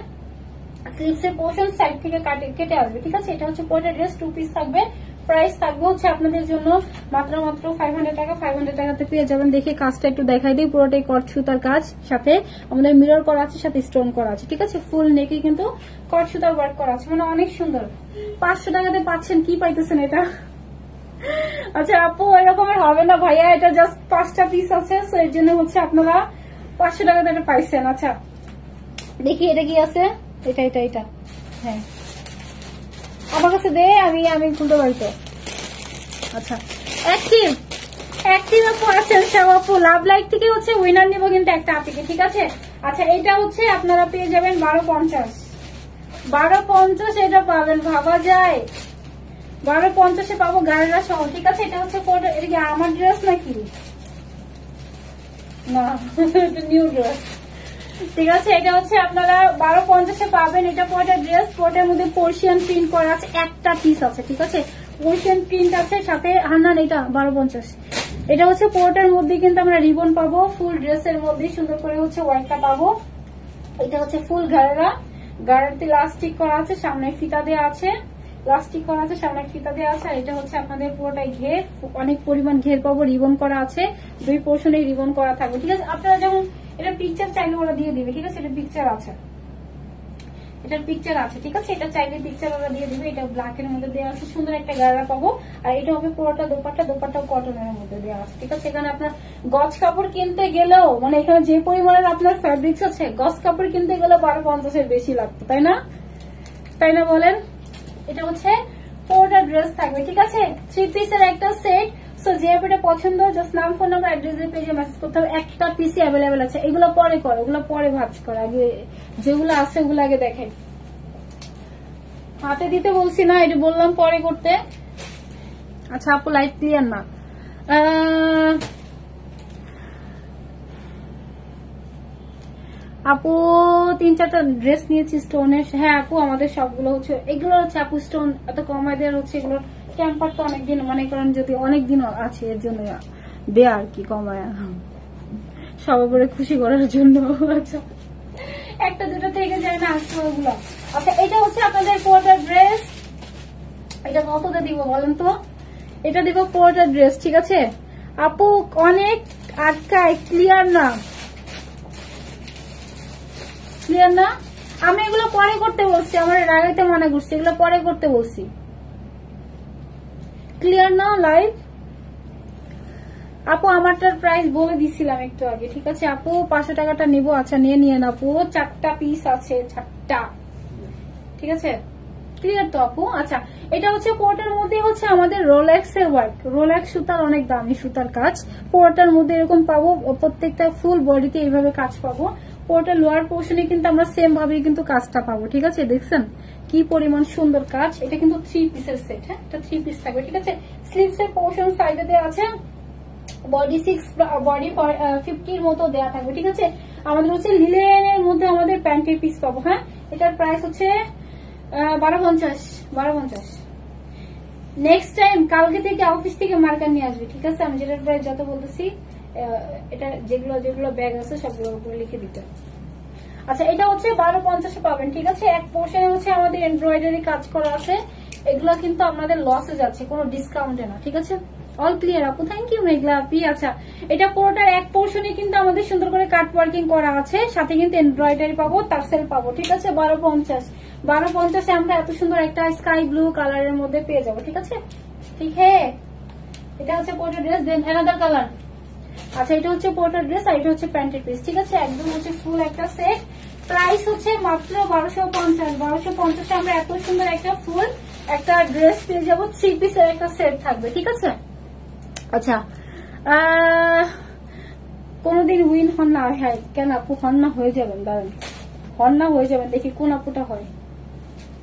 স্লিভসের পোর্শন সাইড থেকে কেটে আসবে, ঠিক আছে। এটা হচ্ছে পুরোটা ড্রেস 2 পিস থাকবে, প্রাইস থাকবে হচ্ছে আপনাদের জন্য মাত্র 500 টাকা। 500 টাকাতে পেয়ে যাবেন। দেখে কাজটা একটু দেখাই দিই, পুরোটাই কট সুতার কাজ, সাথে আমাদের মিরর করা আছে, সাথে স্টোন করা আছে, ঠিক আছে। ফুল নেকে কিন্তু কট সুতার ওয়ার্ক করা আছে, মানে অনেক সুন্দর। 500 টাকাতে পাচ্ছেন, কি পাইতেছেন এটা? আচ্ছা আপু এরকমের হবে না ভাইয়া, এটা জাস্ট 5টা পিস আছে, সো এর জন্য হচ্ছে আপনারা 500 টাকাতে এটা পাইছেন। আচ্ছা দেখি এটা কি আছে, এটা হ্যাঁ আমার কাছে দে, আমি খুলতে পারিতে। আচ্ছা অ্যাক্টিভ আপু আছেন সব আপু। লাভ লাইক থেকে হচ্ছে উইনার নিব কিন্তু একটা আপিকে, ঠিক আছে। আচ্ছা এটা হচ্ছে আপনারা পেয়ে যাবেন 1250 এটা পাবেন, ভাবা যায় 1250 পাবো গাড়িরা সহ, ঠিক আছে। এটা হচ্ছে এটা কি আমার ড্রেস নাকি না, নিউ ড্রেস, ঠিক আছে। এটা হচ্ছে আপনারা 1250 পাবেন। এটা পরে ড্রেস, পরের মধ্যে পার্সিয়ান প্রিন্ট করা আছে, একটা পিস আছে, ঠিক আছে। পার্সিয়ান প্রিন্ট আছে সাথে হান্নান, এটা 1250। এটা হচ্ছে পোর্টের মধ্যে কিন্তু আমরা রিবন পাবো, ফুল ড্রেসের মধ্যে সুন্দর করে হচ্ছে ওয়ার্কটা পাবো। এটা হচ্ছে ফুল গাড়াতে লাস্টিক করা আছে, সামনে ফিতা দেওয়া আছে, লাস্টিক করা আছে, সামনে ফিতা দেওয়া আছে। আর এটা হচ্ছে আপনাদের পুরোটাই ঘের, অনেক পরিমাণ ঘের পাবো, রিবন করা আছে, 2 পোর্শনে রিবন করা থাকবে, ঠিক আছে। আপনারা যখন এটা পিকচার চাইলে ওরা দিয়ে দিবে, ঠিক আছে। এটা পিকচার আছে, এটার পিকচার আছে, ঠিক আছে। এটা চাইলে পিকচার ওরা দিয়ে দিবে। এটা ব্ল্যাক এর মধ্যে দেওয়া আছে, সুন্দর একটা গাড়া পাবো। আর এটা হবে পুরোটা দোপাট্টাও কটনের মধ্যে দেওয়া আছে, ঠিক আছে। এখানে আপনার গজ কাপড় কিনতে গেলেও মানে এখানে যে পরিমাণের আপনার ফ্যাব্রিক্স আছে, গজ কাপড় কিনতে গেলেও 1250 বেশি লাগতো, তাই না বলেন। এটা হচ্ছে পুরোটা ড্রেস থাকবে, ঠিক আছে। 3 পিসের একটা সেট। সো যে এটা পছন্দ জাস্ট নাম, ফোন নাম্বার, অ্যাড্রেস দিয়ে পেজে মেসেজ করতে হবে। একটা পিসি অ্যাভেলেবেল আছে, এগুলো পরে করো, ওগুলো পরে ভাবছি কর, আগে যেগুলো আছে ওগুলো আগে দেখেন। হাতে দিতে বলছি না, এটা বললাম পরে করতে। আচ্ছা আপু লাইট ক্লিয়ার না, আপু 3-4টা ড্রেস নিয়েছি স্টোনের। হ্যাঁ আপু আমাদের সবগুলো হচ্ছে এগুলো হচ্ছে আপু স্টোন এত কমায় দেওয়ার হচ্ছে, এগুলো ক্যাম্পার তো অনেকদিন মনে করেন যদি অনেকদিন আছে এর জন্য দেয়া আর কি, কমায় সবাই খুশি করার জন্য। আচ্ছা একটা দুটো থেকে যায় না আসতো ওগুলো। আচ্ছা এটা হচ্ছে আপনাদের পোর্টার ড্রেস, এটা কততে দিব বলেন তো। এটা দিব পোর্টার ড্রেস, ঠিক আছে। আপু অনেক আটকায়, ক্লিয়ার না আমি এগুলো পরে করতে বলছি, আমার রাগাইতে মনে করছি, এগুলো পরে করতে বলছি। ক্লিয়ার না লাইভ আপু, আমারটার প্রাইস বলে দিছিলাম একটু আগে, ঠিক আছে। আপু 500 টাকাটা নিবো, আচ্ছা নিয়ে আপু, 4টা পিস আছে, 4টা, ঠিক আছে। ক্লিয়ার তো আপু। আচ্ছা এটা হচ্ছে পোর্টার মধ্যে হচ্ছে আমাদের রোলেক্স এর ওয়ার্ক, রোলেক্স সুতার অনেক দামি সুতার কাজ। পোর্টার মধ্যে এরকম পাবো, প্রত্যেকটা ফুল বডিতে এইভাবে কাজ পাবো। পোর্টার লোয়ার পোর্শনে কিন্তু আমরা সেম ভাবে কিন্তু কাজটা পাবো, ঠিক আছে। দেখছেন কি পরিমাণ সুন্দর কাজ। এটা কিন্তু 3 পিসের সেট, হ্যাঁ এটা 3 পিস থাকবে, ঠিক আছে। স্লিভস এর পোর্শন সাইডে দেওয়া আছে, বডি 50 মতো দেওয়া থাকবে, ঠিক আছে। আমাদের হচ্ছে লিলেনের মধ্যে আমাদের প্যান্টের পিস পাবো, হ্যাঁ। এটার প্রাইস হচ্ছে 1250। নেক্সট টাইম কালকে থেকে অফিস থেকে মার্কার নিয়ে আসবে, ঠিক আছে। আমি যেটার প্রাইস যত বলতেছি, এটা যেগুলো ব্যাগ আছে সবগুলো উপরে লিখে দিতে। আচ্ছা এটা হচ্ছে 1250 পাবেন, ঠিক আছে। এক পোর্শনে হচ্ছে আমাদের এমব্রয়ডারি কাজ করা আছে, এগুলো কিন্তু আপনাদের লসে যাচ্ছে, কোনো ডিসকাউন্টে না, ঠিক আছে। অল ক্লিয়ার আপু, থ্যাংক ইউ মেঘলা আপি। আচ্ছা এটা পুরোটার এক পোর্শনে কিন্তু আমাদের সুন্দর করে কাট ওয়ার্কিং করা আছে, সাথে কিন্তু এমব্রয়ডারি পাবো, টার্সেল পাবো, ঠিক আছে। 1250 আমরা এত সুন্দর একটা স্কাই ব্লু কালারের মধ্যে পেয়ে যাবো, ঠিক আছে। ঠিক হ্যাঁ, এটা হচ্ছে পোর্টার ড্রেস, দেন অ্যানাদার কালার। আচ্ছা এটা হচ্ছে পোর্টার ড্রেস আর এটা হচ্ছে প্যান্টের পিস, ঠিক আছে। একদম হচ্ছে ফুল একটা সেট। প্রাইস হচ্ছে মাত্র 1250। আমরা এত সুন্দর একটা ফুল একটা ড্রেস পেয়ে যাবো, 3 পিসের একটা সেট থাকবে, ঠিক আছে। আচ্ছা কোনদিন উইন হন না, হ্যাঁ কেন আপু হন না হয়ে যাবেন, দাঁড়ান হন না হয়ে যাবেন, দেখি কোন আপুটা হয়।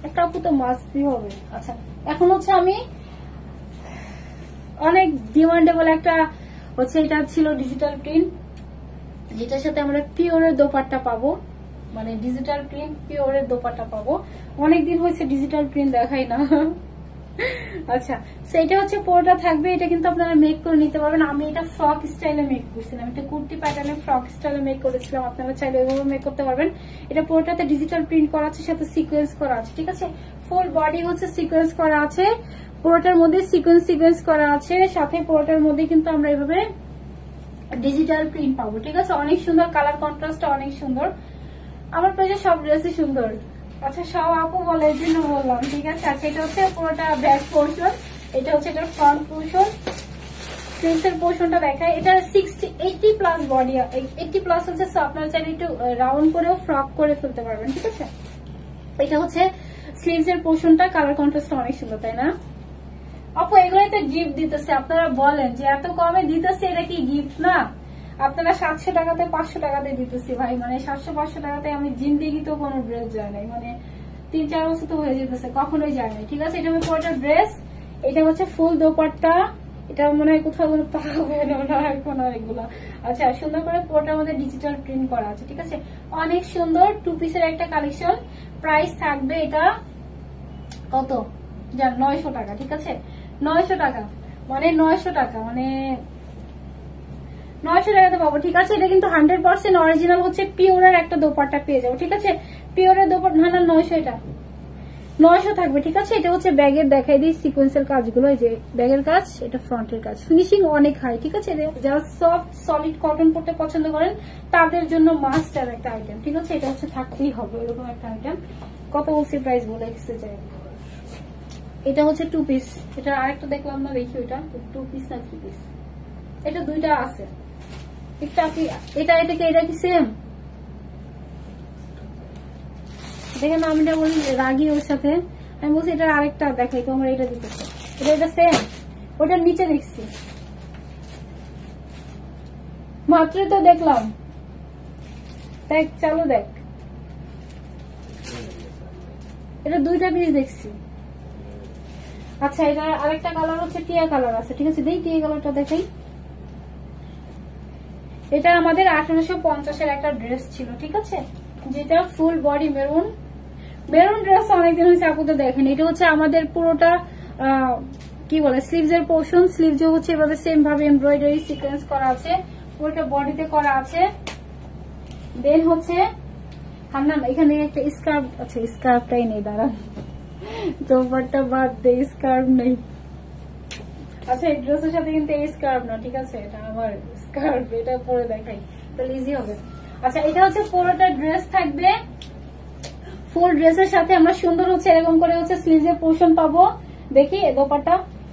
একটা আপু তো মাস্টই হবে। আচ্ছা এখন হচ্ছে আমি অনেক ডিমান্ডেবল একটা হচ্ছে, এটা ছিল ডিজিটাল প্রিন্ট, যেটার সাথে আমরা পিওরের দোপাট্টা পাবো, মানে ডিজিটাল প্রিন্ট পিওরের দোপাট্টা পাবো। অনেকদিন হয়েছে ডিজিটাল প্রিন্ট দেখাই না। আচ্ছা সেটা হচ্ছে পুরোটা থাকবে, এটা কিন্তু আপনারা মেক করে নিতে পারবেন। আমি এটা ফ্রক স্টাইলে মেক করছিলাম, এটা কুর্তি প্যাটার্নে ফ্রক স্টাইলে মেক করেছিলাম, আপনারা চাইলে এভাবে মেক করতে পারবেন। এটা পুরোটাতে ডিজিটাল প্রিন্ট করা আছে, সাথে সিকোয়েন্স করা আছে, ঠিক আছে। ফুল বডি হচ্ছে সিকোয়েন্স করা আছে, পুরোটার মধ্যে সিকোয়েন্স করা আছে, সাথে পুরোটার মধ্যে কিন্তু আমরা এভাবে ডিজিটাল প্রিন্ট পাবো, ঠিক আছে। অনেক সুন্দর কালার কন্ট্রাস্ট, অনেক সুন্দর। আমার পেজে সব ড্রেসই সুন্দর। আচ্ছা সব আপু বলে এই জন্য বললাম, ঠিক আছে। আচ্ছা এটা হচ্ছে পুরোটা ব্যাক পোর্শন, এটা হচ্ছে এটার ফ্রন্ট পোর্শন, স্লিভসের পোর্শনটা দেখায়। এটা 80 প্লাস বডি, 80 প্লাস হচ্ছে, আপনারা চাইলে একটু রাউন্ড করেও ফ্রক করে ফেলতে পারবেন, ঠিক আছে। এটা হচ্ছে স্লিভস এর পোর্শনটা কালার কন্ট্রাস্ট অনেক সুন্দর, তাই না আপু? এগুলোই তো গিফট দিতেছে, আপনারা বলেন যে এত কমে দিতেছে, এটা কি গিফট না? আপনারা 700 টাকাতে 500 টাকাতে দিতেছি ভাই, মানে 700-500 টাকাতে আমি জিন্দেগি তো কোনো ড্রেস যায় নাই, মানে 3-4 বছর তো হয়ে যেতেছে, কখনোই যায় নাই। ঠিক আছে, এটা আমি পুরোটা ড্রেস, এটা হচ্ছে ফুল দোপাট্টা, এটা মনে হয় কোথাও পাবে না এখন এগুলো। আচ্ছা, সুন্দর করে পুরোটার মধ্যে ডিজিটাল প্রিন্ট করা আছে। ঠিক আছে, অনেক সুন্দর 2 পিসের একটা কালেকশন। প্রাইস থাকবে এটা কত জান? 900 টাকা। ঠিক আছে, 900 টাকা, মানে 900 টাকা, মানে 900 টাকাতে পাবো। ঠিক আছে, এটা কিন্তু 100% অরিজিনাল হচ্ছে পিওরের একটা দোপাট্টা পেয়ে যাবো। ঠিক আছে, পিওরের দোপাট্টা, না 900, এটা 900 থাকবে। ঠিক আছে, এটা হচ্ছে ব্যাগের, দেখাই দিই সিকোয়েন্সের কাজগুলো, এই যে ব্যাগের কাজ, এটা ফ্রন্টের কাজ, ফিনিশিং অনেক হাই। ঠিক আছে, যারা সফট সলিড কটন পড়তে পছন্দ করেন তাদের জন্য মাস্ট আর একটা আইটেম। ঠিক আছে, এটা হচ্ছে থাকতেই হবে এরকম একটা আইটেম। কত বলছি প্রাইস বলে এসে যায়। এটা হচ্ছে 2 পিস, এটা আরেকটা দেখলাম না, দেখি ওইটা 2 পিস না 3 পিস, এটা দুইটা আছে। এটা কি এটা কি সেম? দেখেন আমি এটা বলি রাগি ওর সাথে, আমি বলছি এটা আরেকটা দেখাই, তোমরা এটা দিতেছে, এটা সেম, ওটার নিচে দেখছি মাত্রই তো দেখলাম। দেখ, চালু দেখ, এটা দুইটা পিস দেখছি। আচ্ছা, এটা আরেকটা কালার হচ্ছে টিয়া কালার আছে। ঠিক আছে, দেই টিয়া কালারটা দেখাই। এটা আমাদের 1850-এর একটা ড্রেস ছিল। ঠিক আছে, যেটা ফুল বডি মেরুন ড্রেস, অনেকদিন হয়েছে আপু তো দেখেন। এটা হচ্ছে আমাদের পুরোটা কি বলে স্লিভস এর পোর্শন, স্লিভস হচ্ছে এভাবে সেম ভাবে এমব্রয়ডারি সিকোয়েন্স করা আছে, পুরোটা বডিতে করা আছে। দেন হচ্ছে না, এখানে একটা স্কার্ফ আছে, স্কার্ফটাই নেই, দাঁড়ান, দোপাট্টা বাদ দে, স্কার্ফ নেই। আচ্ছা, এই ড্রেসের সাথে কিন্তু এই স্কার্ফ না। ঠিক আছে, এটা আমার স্কার্ফ, এটা পরে দেখাই তাহলে ইজি হবে। আচ্ছা, এটা হচ্ছে পুরোটা ড্রেস থাকবে, ফুল ড্রেসের সাথে আমরা সুন্দর হচ্ছে এরকম করে হচ্ছে স্লিভের পোর্শন পাবো। দেখি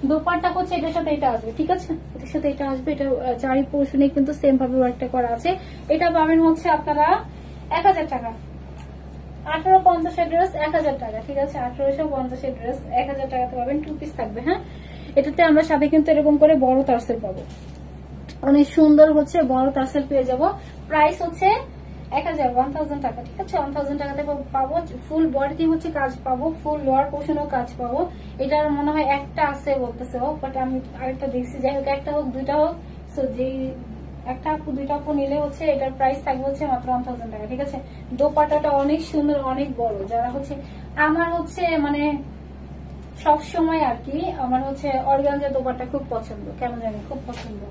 দোপাট্টা হচ্ছে এটার সাথে এটা আসবে। ঠিক আছে, এটার সাথে এটা আসবে, এটা চারি পোর্শনে কিন্তু সেম ভাবে ওয়ার্কটা করা আছে। এটা পাবেন হচ্ছে আপনারা 1000 টাকা। 1850 ড্রেস 1000 টাকা। ঠিক আছে, 1850 ড্রেস 1000 টাকাতে পাবেন, 2 পিস থাকবে। হ্যাঁ, এটাতে আমরা সাথে কিন্তু এরকম করে বড় টার্সেল পাবো, অনেক সুন্দর হচ্ছে বড় টার্সেল পেয়ে যাবো। প্রাইস হচ্ছে 1000 টাকা। ঠিক আছে, 1000 টাকাতে পাবো। ফুল বডিতে হচ্ছে কাজ পাবো, ফুল লোয়ার পোর্শনেও কাজ পাবো। এটার মনে হয় একটা আছে বলতেছে ও, বাট আমি আরেকটা দেখছি। যাই হোক, একটা হোক দুইটা হোক, সো যেই একটা আপু দুইটা আপু নিলে হচ্ছে এটার প্রাইস থাকবে হচ্ছে মাত্র 1000 টাকা। ঠিক আছে, দোপাট্টাটা অনেক সুন্দর, অনেক বড়। যারা হচ্ছে আমার হচ্ছে মানে সব সময় আর কি আমার হচ্ছে অর্গানজা দোপাট্টা খুব পছন্দ, কেন জানি খুব পছন্দ।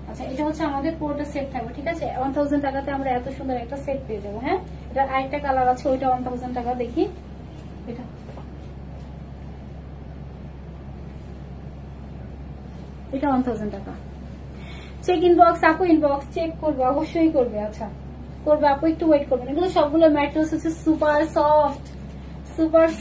আচ্ছা, এটা হচ্ছে আমাদের পুরোটা সেট থাকবে। ঠিক আছে, 1000 টাকাতে আমরা এত সুন্দর একটা সেট পেয়ে যাবো। হ্যাঁ, এটা আরেকটা কালার আছে, ওইটা 1000 টাকা। দেখি এটা 1000 টাকা। চেক ইনবক্স আপু, ইনবক্স চেক করবে, অবশ্যই করবে। আচ্ছা, করবে আপু, একটু ওয়েট করবেন। এগুলো সবগুলো ম্যাটেরিয়ালস হচ্ছে সুপার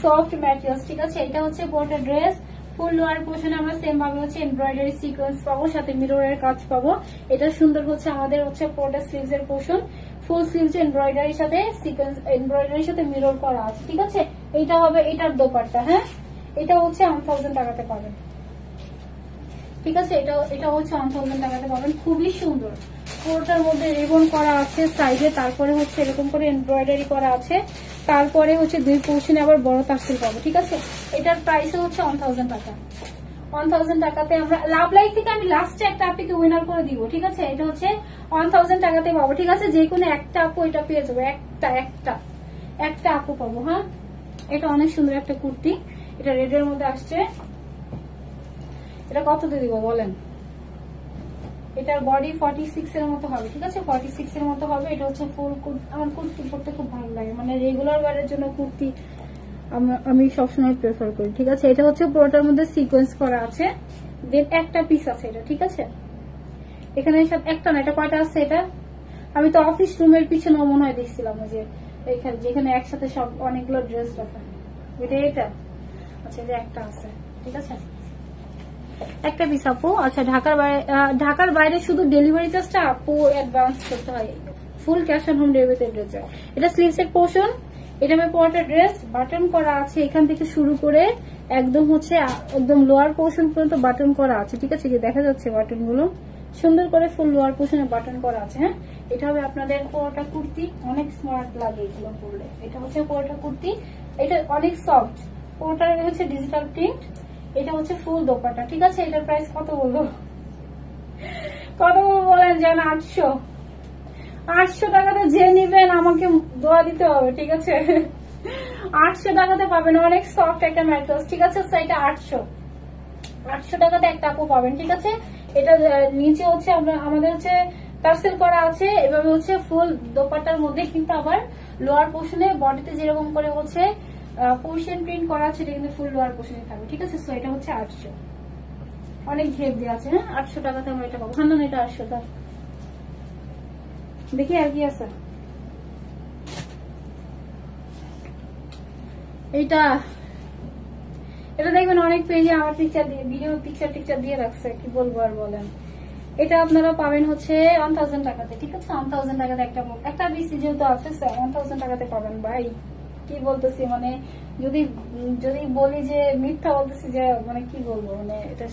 সফট ম্যাটেরিয়ালস। ঠিক আছে, এটা হচ্ছে পুরোটা ড্রেস, ফুল লোয়ার পোর্শনে আমরা সেম ভাবে হচ্ছে এমব্রয়ডারি সিকোয়েন্স পাবো, সাথে মিররের কাজ পাবো। এটা সুন্দর হচ্ছে আমাদের হচ্ছে পুরোটা স্লিভস এর পোর্শন, ফুল স্লিভস এমব্রয়ডারির সাথে সিকোয়েন্স, এমব্রয়ডারির সাথে মিরর করা আছে। ঠিক আছে, এইটা হবে এটার দোপাট্টা। হ্যাঁ, এটা হচ্ছে 1000 টাকাতে পাবেন। ঠিক আছে, এটা হচ্ছে 1000 টাকাতে পাবেন, খুবই সুন্দর। পুরোটার মধ্যে রিবন করা আছে সাইডে, তারপরে হচ্ছে এরকম করে এমব্রয়ডারি করা আছে, তারপরে হচ্ছে 2 পোর্শনে আবার বড় টার্সেল পাবো। ঠিক আছে, এটার প্রাইস হচ্ছে 1000 টাকা। 1000 টাকাতে আমরা লাভ লাইফ থেকে আমি লাস্টে একটা আপুকে উইনার করে দিব। ঠিক আছে, এটা হচ্ছে 1000 টাকাতে পাবো। ঠিক আছে, যে কোনো একটা আপু এটা পেয়ে যাবো, একটা আপু পাবো। হ্যাঁ, এটা অনেক সুন্দর একটা কুর্তি, এটা রেডের মধ্যে আসছে। এটা কততে দিব বলেন? এটার বডি 46 এর মতো হবে। ঠিক আছে, 46 এর মতো হবে। এটা হচ্ছে ফুল আমার কুর্তি পরতে খুব ভালো লাগে, মানে রেগুলার ওয়ারের জন্য কুর্তি আমি সবসময় প্রেফার করি। ঠিক আছে, এটা হচ্ছে পুরোটার মধ্যে সিকোয়েন্স করা আছে, দেন একটা পিস আছে এটা। ঠিক আছে, এখানে সব একটা না, এটা কয়টা আছে? এটা আমি তো অফিস রুমের পিছনে মনে হয় দেখছিলাম যে এখানে, যেখানে একসাথে সব অনেকগুলো ড্রেস রাখা, এটা আচ্ছা, এটা একটা আছে। ঠিক আছে, একটা পিস আপু। আচ্ছা, ঢাকার বাইরে শুধু ডেলিভারি চার্জটা আপু অ্যাডভান্স করতে হয়, ফুল ক্যাশ অন হোম ডেলিভারিতে এটা স্লিভস এর পোর্শন, এটা আমি পুরোটা ড্রেস বাটন করা আছে, এখান থেকে শুরু করে একদম হচ্ছে একদম লোয়ার পোর্শন পর্যন্ত বাটন করা আছে, ঠিক আছে? দেখা যাচ্ছে বাটন গুলো সুন্দর করে ফুল লোয়ার পোর্শনে বাটন করা আছে। হ্যাঁ, এটা হবে আপনাদের পুরোটা কুর্তি, অনেক স্মার্ট লাগে এগুলো পরলে। এটা হচ্ছে পুরোটা কুর্তি, এটা অনেক সফট, পুরোটা হচ্ছে ডিজিটাল প্রিন্ট। এটা হচ্ছে ফুল দোপাট্টা, ঠিক আছে? এটার প্রাইস কত বলবো, কত বলেন? জান 800। 800 টাকাতে যে নিবেন আমাকে দোয়া দিতে হবে, ঠিক আছে? 800 টাকাতে পাবেন, অনেক সফট একটা ম্যাট্রেস, ঠিক আছে? এটা 800 টাকাতে একটা আপু পাবেন, ঠিক আছে? এটা নিচে হচ্ছে আমাদের হচ্ছে টার্সেল করা আছে, এভাবে হচ্ছে ফুল দোপাট্টার মধ্যে কিন্তু আবার লোয়ার পোর্শনে বডিতে যেরকম করে হচ্ছে পোর্শন প্রিন্ট করা আছে, এটা কিন্তু ফুল লোয়ার পোর্শনে থাকবে, ঠিক আছে? এটা হচ্ছে 800, অনেক ঘের দেওয়া আছে। হ্যাঁ, 800 টাকাতে আমরা এটা পাবো। না, এটা 800 টাকা। দেখি আর কি আছে। এটা দেখবেন অনেক পেজে আমার পিকচার দিয়ে, ভিডিও পিকচার দিয়ে রাখছে, কি বলবো আর বলেন। এটা আপনারা পাবেন হচ্ছে 1000 টাকাতে, ঠিক আছে? 1000 টাকাতে একটা বিসি যেহেতু আছে 1000 টাকাতে পাবেন। ভাই কি বলতেছি, মানে যদি বলি যে মিথ্যা বলতেছি, যে মানে কি বলবো, মানে এটা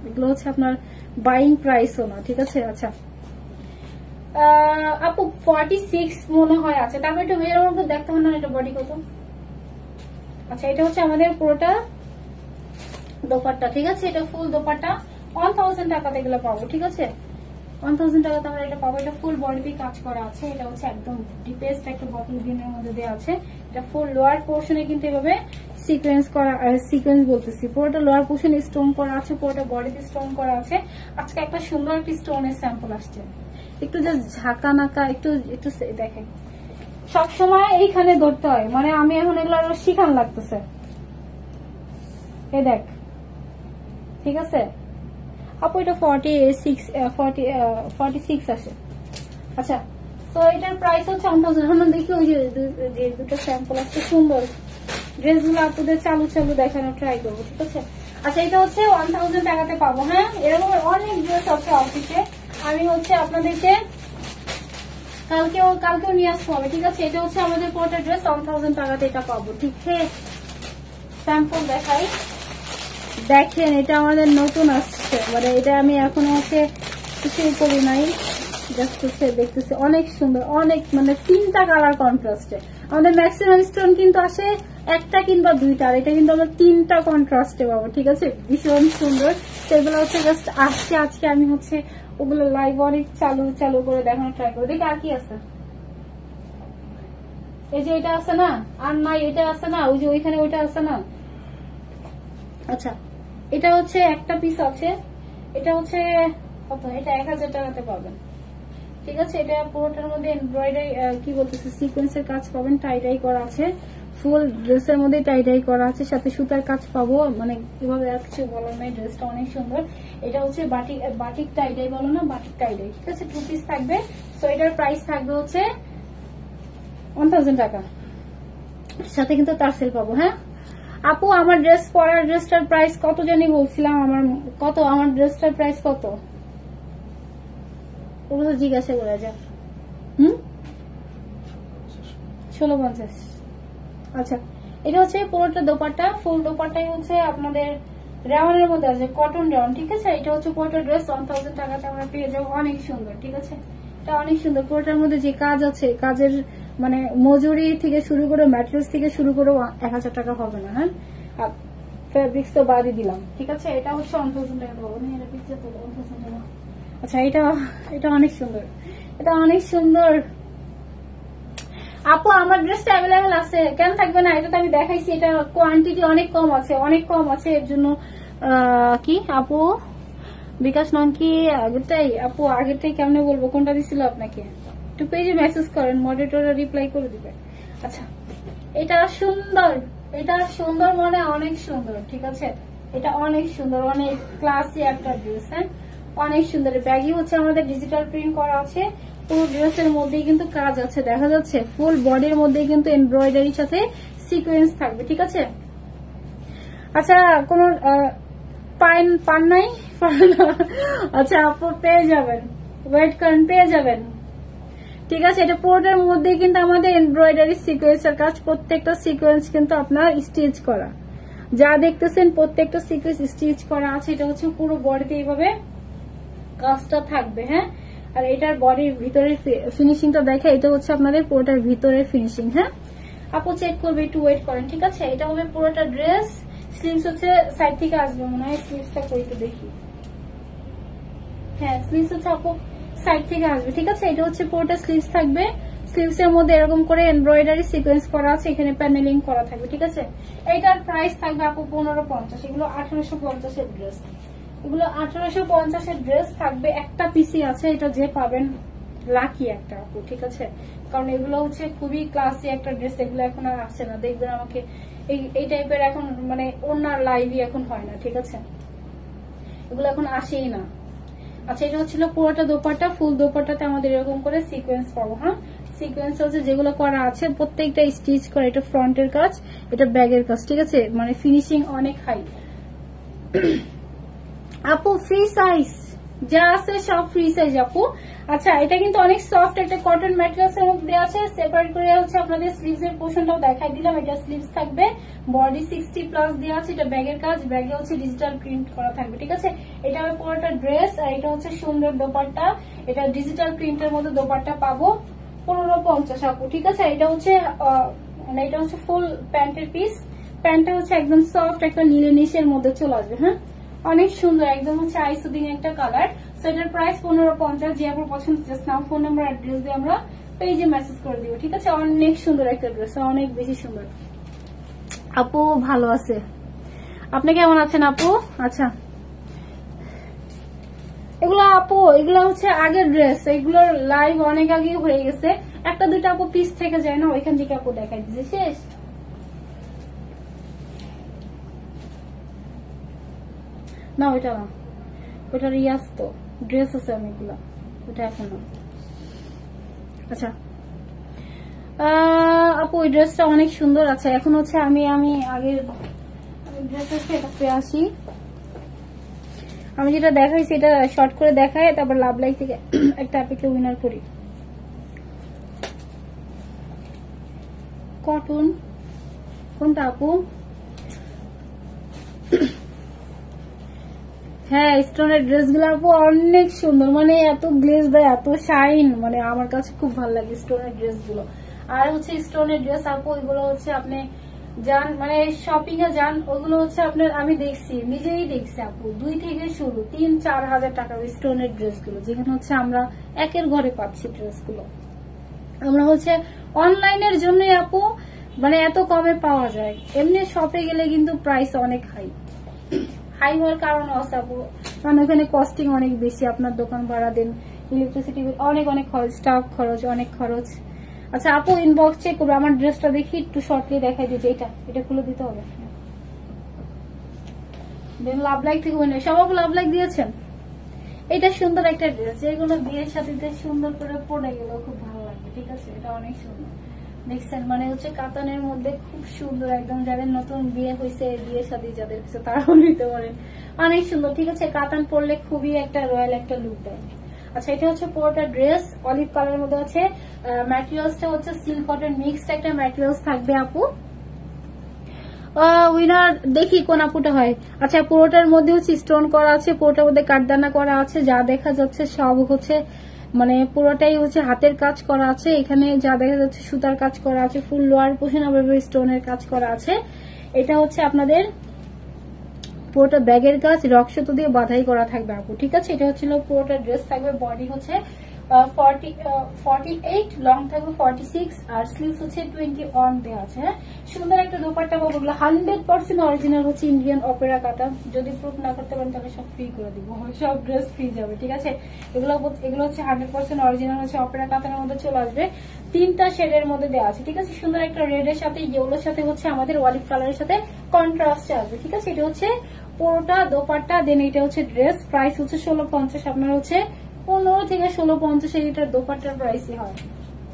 এগুলো হচ্ছে আপনার বাইং প্রাইসও না, ঠিক আছে? আচ্ছা আপু 46 মনে হয় আছে, তারপরে একটু মেয়ের মধ্যে দেখতে হয় না এটা বডি কত। আচ্ছা, এটা হচ্ছে আমাদের পুরোটা দোপাট্টা, ঠিক আছে? এটা ফুল দোপাট্টা 1000 টাকাতে এগুলো পাবো, ঠিক আছে? 1000 টাকাতে আমরা এটা পাবো। এটা ফুল বডিতে কাজ করা আছে, এটা হচ্ছে একদম ডিপেস্ট একটা বটল গ্রিনের মধ্যে দেওয়া আছে। এটা ফুল লোয়ার পোর্শনে কিন্তু এভাবে সিকোয়েন্স করা, সিকোয়েন্স বলতেছি, পুরোটা লোয়ার পোর্শনে স্টোন করা আছে, পুরোটা বডিতে স্টোন করা আছে। আজকে একটা সুন্দর একটি স্টোনের স্যাম্পল আসছে, একটু জাস্ট ঝাঁকা নাকা একটু দেখেন। সবসময় এইখানে ধরতে হয়, মানে আমি এখন এগুলো আরো শিখান লাগতেছে। এই দেখ, ঠিক আছে আপু? এটা 46 আসে। আচ্ছা, তো এটার প্রাইস হচ্ছে 1000। এখন দেখি ওই যে দুটো স্যাম্পল আছে সুন্দর ড্রেসগুলো আপুদের চালু দেখানো ট্রাই করবো, ঠিক আছে? আচ্ছা, এটা হচ্ছে 1000 টাকাতে পাবো। হ্যাঁ, এরকম অনেক ড্রেস আছে অফিসে, আমি হচ্ছে আপনাদেরকে কালকেও নিয়ে আসতে হবে, ঠিক আছে? এটা হচ্ছে আমাদের পুরোটা ড্রেস 1000 টাকাতে এটা পাবো, ঠিক আছে? স্যাম্পল দেখাই, দেখেন এটা আমাদের নতুন আসছে, মানে এটা আমি এখনো হচ্ছে কিছুই করি নাই, জাস্ট হচ্ছে দেখতেছি। অনেক সুন্দর, অনেক মানে 3টা কালার কন্ট্রাস্টে। আমাদের ম্যাক্সিমাম স্টোন কিন্তু আসে একটা কিংবা 2টা, আর এটা কিন্তু আমরা 3টা কন্ট্রাস্টে পাবো, ঠিক আছে? ভীষণ সুন্দর। সেগুলো হচ্ছে জাস্ট আসছে আজকে, আমি হচ্ছে ওগুলো লাইভ অনেক চালু করে দেখানো ট্রাই করবো। দেখি আর কি আছে। এই যে এটা আছে না, আর নাই এটা আছে না, ওই যে ওইখানে ওইটা আছে না। আচ্ছা, এটা হচ্ছে একটা পিস আছে, এটা হচ্ছে কত? এটা 1000 টাকাতে পাবেন, ঠিক আছে? এটা পুরোটার মধ্যে এমব্রয়ডারি কি বলতেছে সিকোয়েন্সের কাজ পাবেন, টাই করা আছে, ফুল ড্রেসের মধ্যে টাই করা আছে, সাথে সুতার কাজ পাবো, মানে কিভাবে আর কিছু বলার নাই। ড্রেসটা অনেক সুন্দর। এটা হচ্ছে বাটিক টাই বলো না, বাটিক টাই, ঠিক আছে? 2 পিস থাকবে। সো এটার প্রাইস থাকবে হচ্ছে 1000 টাকা, সাথে কিন্তু টার্সেল পাবো। হ্যাঁ আপু, আমার ড্রেসটার প্রাইস কত জানি বলছিলাম, আমার ড্রেসটার প্রাইস কত ওগুলো জিজ্ঞাসা করে যা। 1650। আচ্ছা, এটা হচ্ছে পুরোটা দোপাট্টা, ফুল দোপাট্টাই হচ্ছে আপনাদের রেওয়ানের মধ্যে আছে, কটন রেওয়ান, ঠিক আছে? এটা হচ্ছে পুরোটা ড্রেস 1000 টাকাতে আমরা পেয়ে যাবো, অনেক সুন্দর, ঠিক আছে? এটা অনেক সুন্দর। পুরোটার মধ্যে যে কাজ আছে, কাজের মানে মজুরি থেকে শুরু করে ম্যাটেরিয়ালস থেকে শুরু করে 1000 টাকা হবে না। হ্যাঁ, ফেব্রিক্স তো বাদই দিলাম, ঠিক আছে? এটা হচ্ছে 1000 টাকা পাবো না, এটা পিকচার তো 1000 টাকা। আচ্ছা, এটা অনেক সুন্দর, এটা অনেক সুন্দর। আপু, আমার ড্রেসটা অ্যাভেলেবেল আছে, কেন থাকবে না? এটা তো আমি দেখাইছি, এটা কোয়ান্টিটি অনেক কম আছে, এর জন্য কি আপু বিকাশ নন কি আগেরটাই? আপু আগেরটাই কেমনে বলবো, কোনটা দিছিল আপনাকে? একটু পেজে মেসেজ করেন, মডারেটররা রিপ্লাই করে দিবে। আচ্ছা, এটা সুন্দর মানে অনেক সুন্দর, ঠিক আছে? এটা অনেক সুন্দর, অনেক ক্লাসি একটা ড্রেস। হ্যাঁ, অনেক সুন্দর। ব্যাগই হচ্ছে আমাদের ডিজিটাল প্রিন্ট করা আছে, পুরো ড্রেসের মধ্যেই কিন্তু কাজ আছে, দেখা যাচ্ছে ফুল বডির মধ্যে কিন্তু এমব্রয়ডারির সাথে সিকোয়েন্স থাকবে, ঠিক আছে? আচ্ছা, কোন পান নাই? আচ্ছা আপু, পেয়ে যাবেন, ওয়েট করেন, পেয়ে যাবেন, ঠিক আছে, এটা পুরোটার মধ্যে কিন্তু আমাদের এমব্রয়ডারি সিকোয়েন্সের কাজ, প্রত্যেকটা সিকোয়েন্স কিন্তু আপনার স্টিচ করা, যা দেখতেছেন প্রত্যেকটা সিকোয়েন্স স্টিচ করা আছে। এটা হচ্ছে পুরো বডিতে এইভাবে কাজটা থাকবে। হ্যাঁ, আর এটার বডির ভিতরের ফিনিশিংটা দেখে, এটা হচ্ছে আপনাদের পুরোটার ভিতরের ফিনিশিং। হ্যাঁ আপু চেক করবে, একটু ওয়েট করেন। ঠিক আছে, এটা হবে পুরোটা ড্রেস। স্লিভস হচ্ছে সাইড থেকে আসবে মনে হয়, স্লিভসটা করে একটু দেখি। হ্যাঁ স্লিভস হচ্ছে আপু সাইড থেকে আসবে। ঠিক আছে, এটা হচ্ছে পুরোটা স্লিভস থাকবে। স্লিভস এর মধ্যে এরকম করে এমব্রয়ডারি সিকোয়েন্স করা আছে, এখানে প্যানেলিং করা থাকবে। ঠিক আছে, এইটার প্রাইস থাকবে আপু 1550। এগুলো 1850 এর ড্রেস, এগুলো 1850 এর ড্রেস থাকবে। একটা পিসি আছে, এটা যে পাবেন লাকি একটা আপু। ঠিক আছে, কারণ এগুলো হচ্ছে খুবই ক্লাসি একটা ড্রেস, এগুলো এখন আর আসে না। দেখবেন আমাকে এই টাইপের এখন মানে ওনার লাইভই এখন হয় না। ঠিক আছে, এগুলো এখন আসেই না। আচ্ছা, এটা হচ্ছিল পুরোটা দোপাট্টা, ফুল দোপাট্টাতে আমাদের এরকম করে সিকোয়েন্স পাবো। হ্যাঁ, সিকোয়েন্স হচ্ছে যেগুলো করা আছে প্রত্যেকটা স্টিচ করা। এটা ফ্রন্টের কাজ, এটা ব্যাগের কাজ। ঠিক আছে, মানে ফিনিশিং অনেক হাই। আপু ফ্রি সাইজ যা আছে সব ফ্রি সাইজ আপু। আচ্ছা, এটা কিন্তু অনেক সফট একটা কটন ম্যাটেরিয়ালস এর মধ্যে আছে। সেপারেট করে হচ্ছে আপনাদের স্লিভস এর পোর্শনটাও দেখাই দিলাম। এটা স্লিভস থাকবে, বডি 60+ দেওয়া আছে। এটা ব্যাগের কাজ, ব্যাগে হচ্ছে ডিজিটাল প্রিন্ট করা থাকবে। ঠিক আছে, এটা হবে পুরোটা ড্রেস। আর এটা হচ্ছে সুন্দর দোপাট্টা, এটা ডিজিটাল প্রিন্টের মধ্যে দোপাট্টা পাবো 1550 আপু। ঠিক আছে, এটা হচ্ছে মানে এটা হচ্ছে ফুল প্যান্টের পিস। প্যান্টটা হচ্ছে একদম সফট একটা নীলের মধ্যে চলে আসবে। হ্যাঁ, অনেক সুন্দর, একদম হচ্ছে আইসুদিং একটা কালার। সো এটার প্রাইস 1550। যে আপনার পছন্দ জাস্ট নাম, ফোন নাম্বার, অ্যাড্রেস দিয়ে আমরা পেজে মেসেজ করে দিব। ঠিক আছে, অনেক সুন্দর একটা ড্রেস, অনেক বেশি সুন্দর। আপু ভালো আছে, আপনি কেমন আছেন আপু? আচ্ছা, এগুলো আপু এগুলো হচ্ছে আগের ড্রেস, এগুলোর লাইভ অনেক আগে হয়ে গেছে। একটা দুইটা আপু পিস থেকে যায় না, ওইখান থেকে আপু দেখাই দিচ্ছে। শেষ না, ওইটা না, ওইটার ইয়াস তো ড্রেস আছে অনেকগুলো, ওইটা এখন না। আচ্ছা আপু ওই ড্রেসটা অনেক সুন্দর। আচ্ছা, এখন হচ্ছে আমি আগের ড্রেসের সেটাতে আসি। আমি যেটা দেখাইছি এটা শর্ট করে দেখাই, তারপর লাভ লাইক থেকে একটা আপেকে উইনার করি। কটন কোনটা আপু? হ্যাঁ, স্টোনের ড্রেস গুলো আপু অনেক সুন্দর, মানে এত গ্লেজ দেয়, এত শাইন, মানে আমার কাছে খুব ভালো লাগে স্টোনের ড্রেস গুলো। আর হচ্ছে স্টোনের ড্রেস আপু এগুলো হচ্ছে আপনি যান মানে শপিং এ যান, ওগুলো হচ্ছে আপনার আমি দেখছি, নিজেই দেখছি আপু 2 থেকে শুরু 3-4 হাজার টাকা স্টোনের ড্রেস গুলো, যেখানে হচ্ছে আমরা একের ঘরে পাচ্ছি ড্রেস গুলো। আমরা হচ্ছে অনলাইনের জন্য আপু মানে এত কমে পাওয়া যায়, এমনি শপে গেলে কিন্তু প্রাইস অনেক হাই হওয়ার কারণ আছে আপু, কারণ ওখানে কস্টিং অনেক বেশি, আপনার দোকান ভাড়া দেন, ইলেকট্রিসিটি অনেক খরচ, স্টাফ খরচ, অনেক খরচ। আচ্ছা আপু ইনবক্স চেক করবো, আমার ড্রেসটা দেখি একটু শর্টলি দেখাই দিচ্ছি। এটা খুলে দিতে হবে। দেন লাভ লাইক থেকে সব আপু লাভ লাইক দিয়েছেন। এটা সুন্দর একটা ড্রেস, যেগুলো বিয়ের সাথে সুন্দর করে পরে গেল খুব ভালো লাগবে। ঠিক আছে, এটা অনেক সুন্দর দেখছেন, মানে হচ্ছে কাতানের মধ্যে খুব সুন্দর, একদম যাদের নতুন বিয়ে হয়েছে, বিয়ের সাথে যাদের হয়েছে তারাও নিতে পারেন, অনেক সুন্দর। ঠিক আছে, কাতান পরলে খুবই একটা রয়্যাল একটা লুক দেয়। আচ্ছা, এটা হচ্ছে পুরোটা ড্রেস অলিভ কালারের মধ্যে আছে। ম্যাটেরিয়ালসটা হচ্ছে সিল্ক কটন মিক্সড একটা ম্যাটেরিয়ালস থাকবে আপু। উইনার দেখি কোন আপুটা হয়। আচ্ছা, পুরোটার মধ্যে হচ্ছে স্টোন করা আছে, পুরোটার মধ্যে কাঠদানা করা আছে, যা দেখা যাচ্ছে সব হচ্ছে মানে পুরোটাই হচ্ছে হাতের কাজ করা আছে। এখানে যা দেখা যাচ্ছে সুতার কাজ করা আছে, ফুল লোয়ার পোর্শন আবার স্টোনের কাজ করা আছে। এটা হচ্ছে আপনাদের পুরোটা ব্যাগের কাজ, রক্সতো দিয়ে বাধাই করা থাকবে আপু। ঠিক আছে, এটা হচ্ছিল পুরোটা ড্রেস থাকবে। বডি হচ্ছে 48, লং থাকবে 46, আর স্লিভস হচ্ছে 21 দেওয়া আছে। হ্যাঁ, সুন্দর একটা দোপাট্টা পাবো। 100% অরিজিনাল হচ্ছে ইন্ডিয়ান অপেরা কাতান। যদি প্রুফ না করতে পারেন তাহলে সব ফ্রি করে দিব, সব ড্রেস ফ্রি যাবে। ঠিক আছে, এগুলো হচ্ছে 100% অরিজিনাল হচ্ছে অপেরা কাতানের মধ্যে চলে আসবে। 3টা শেডের মধ্যে দেওয়া আছে। ঠিক আছে, সুন্দর একটা রেড এর সাথে ইয়েলোর সাথে হচ্ছে আমাদের অলিভ কালারের সাথে কন্ট্রাস্টে আসবে। ঠিক আছে, এটা হচ্ছে পুরোটা দোপাট্টা, দেন এটা হচ্ছে ড্রেস। প্রাইস হচ্ছে 1650। আপনার হচ্ছে 15 থেকে 1650 এটার দোপাট্টার প্রাইসই হয়।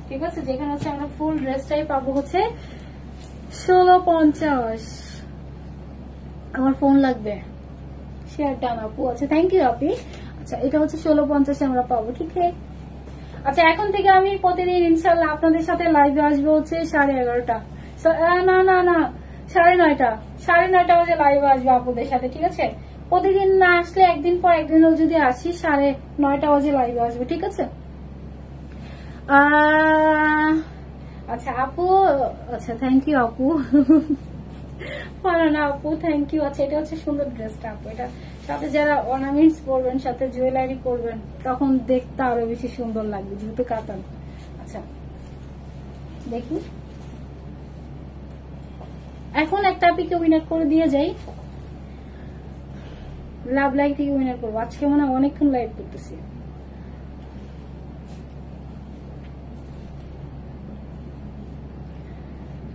ঠিক আছে, যেখানে হচ্ছে আমরা ফুল ড্রেসটাই পাবো হচ্ছে 1650। আমার ফোন লাগবে, শেয়ার ডান আপু। আচ্ছা, থ্যাংক ইউ আপি। আচ্ছা, এটা হচ্ছে 1650 আমরা পাবো। ঠিক আছে, আচ্ছা এখন থেকে আমি প্রতিদিন ইনশাল্লাহ আপনাদের সাথে লাইভে আসবো হচ্ছে 11:30। না না না 9:30 বাজে লাইভে আসবো আপনাদের সাথে, ঠিক আছে? প্রতিদিন না আসলে একদিন পর একদিনও যদি আসি 9:30 বাজে লাইভে আসবো, ঠিক আছে? আচ্ছা আপু, আচ্ছা থ্যাংক ইউ আপু। না আপু থ্যাংক ইউ। আচ্ছা এটা হচ্ছে সুন্দর ড্রেসটা আপু, এটা সাথে যারা অর্নামেন্টস পরবেন, সাথে জুয়েলারি পরবেন, তখন দেখতে আরো বেশি সুন্দর লাগবে, যেহেতু কাতান। আচ্ছা দেখি এখন একটা আপিকে উইনার করে দিয়ে যাই, লাভ লাইক থেকে উইনার করবো। আজকে মনে হয় অনেকক্ষণ লাইভ করতেছি।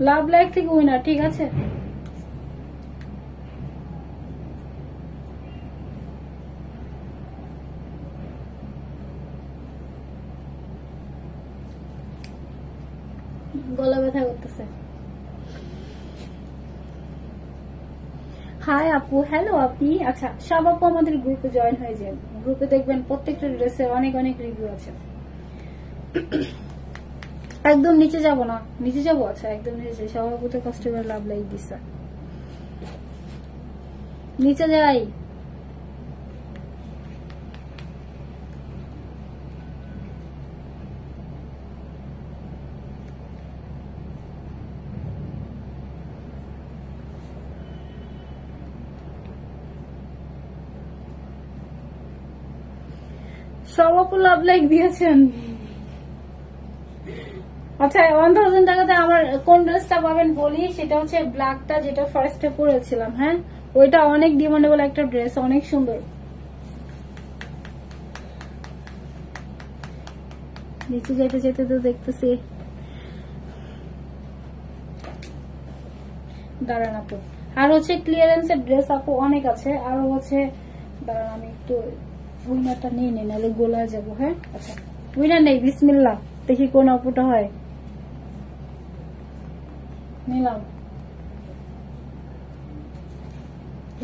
লাভ লাইক থেকে উইনার, ঠিক আছে? গলা ব্যথা করতেছে। হাই আপু, হ্যালো আপি। আচ্ছা সব আপু আমাদের গ্রুপে জয়েন হয়ে যান, গ্রুপে দেখবেন প্রত্যেকটা ড্রেসে অনেক অনেক রিভিউ আছে। একদম নিচে যাব না, নিচে যাবো? আচ্ছা একদম নিচে। সভাপতি কষ্ট করে লাভ লাইক দিচ্ছে, নিচে যাই। সব আপু লাভ লাইক দিয়েছেন। আচ্ছা 1000 টাকাতে আমার কোন ড্রেসটা পাবেন বলি, সেটা হচ্ছে ব্ল্যাকটা, যেটা ফার্স্টে পরেছিলাম। হ্যাঁ ওইটা অনেক ডিমান্ডেবল একটা ড্রেস, অনেক সুন্দর। নিচে যেতে যেতে তো দেখতেছি, দাঁড়ান আপু। আর হচ্ছে ক্লিয়ারেন্সের ড্রেস আপু অনেক আছে, আর হচ্ছে দাঁড়ান আমি একটু উইনারটা নিয়ে নিই, নাহলে গোলায় যাবো। হ্যাঁ আচ্ছা উইনার নেই, বিসমিল্লাহ। দেখি কোন আপুটা হয়, নিলাম।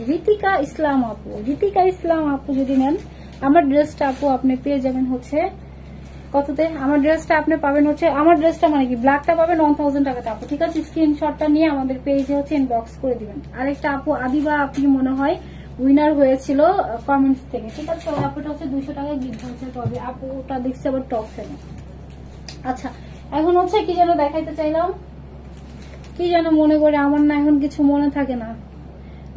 রিতিকা ইসলাম আপু, রিতিকা ইসলাম আপু যদি নেন আমার ড্রেসটা আপু আপনি পেয়ে যাবেন হচ্ছে কততে? আমার ড্রেসটা আপনি পাবেন হচ্ছে, আমার ড্রেসটা মানে কি ব্ল্যাকটা পাবেন 1000 টাকাতে আপু, ঠিক আছে? স্ক্রিনশটটা নিয়ে আমাদের পেজে হচ্ছে ইনবক্স করে দিবেন। আরেকটা আপু আদিবা আপনি মনে হয় উইনার হয়েছিল কমেন্টস থেকে, ঠিক আছে? ওই আপুটা হচ্ছে 200 টাকা গিফট হচ্ছে, তবে আপুটা দেখছে আবার টপ ফ্যানে। আচ্ছা এখন হচ্ছে কি যেন দেখাইতে চাইলাম, কি যেন মনে করে, আমার না এখন কিছু মনে থাকে না।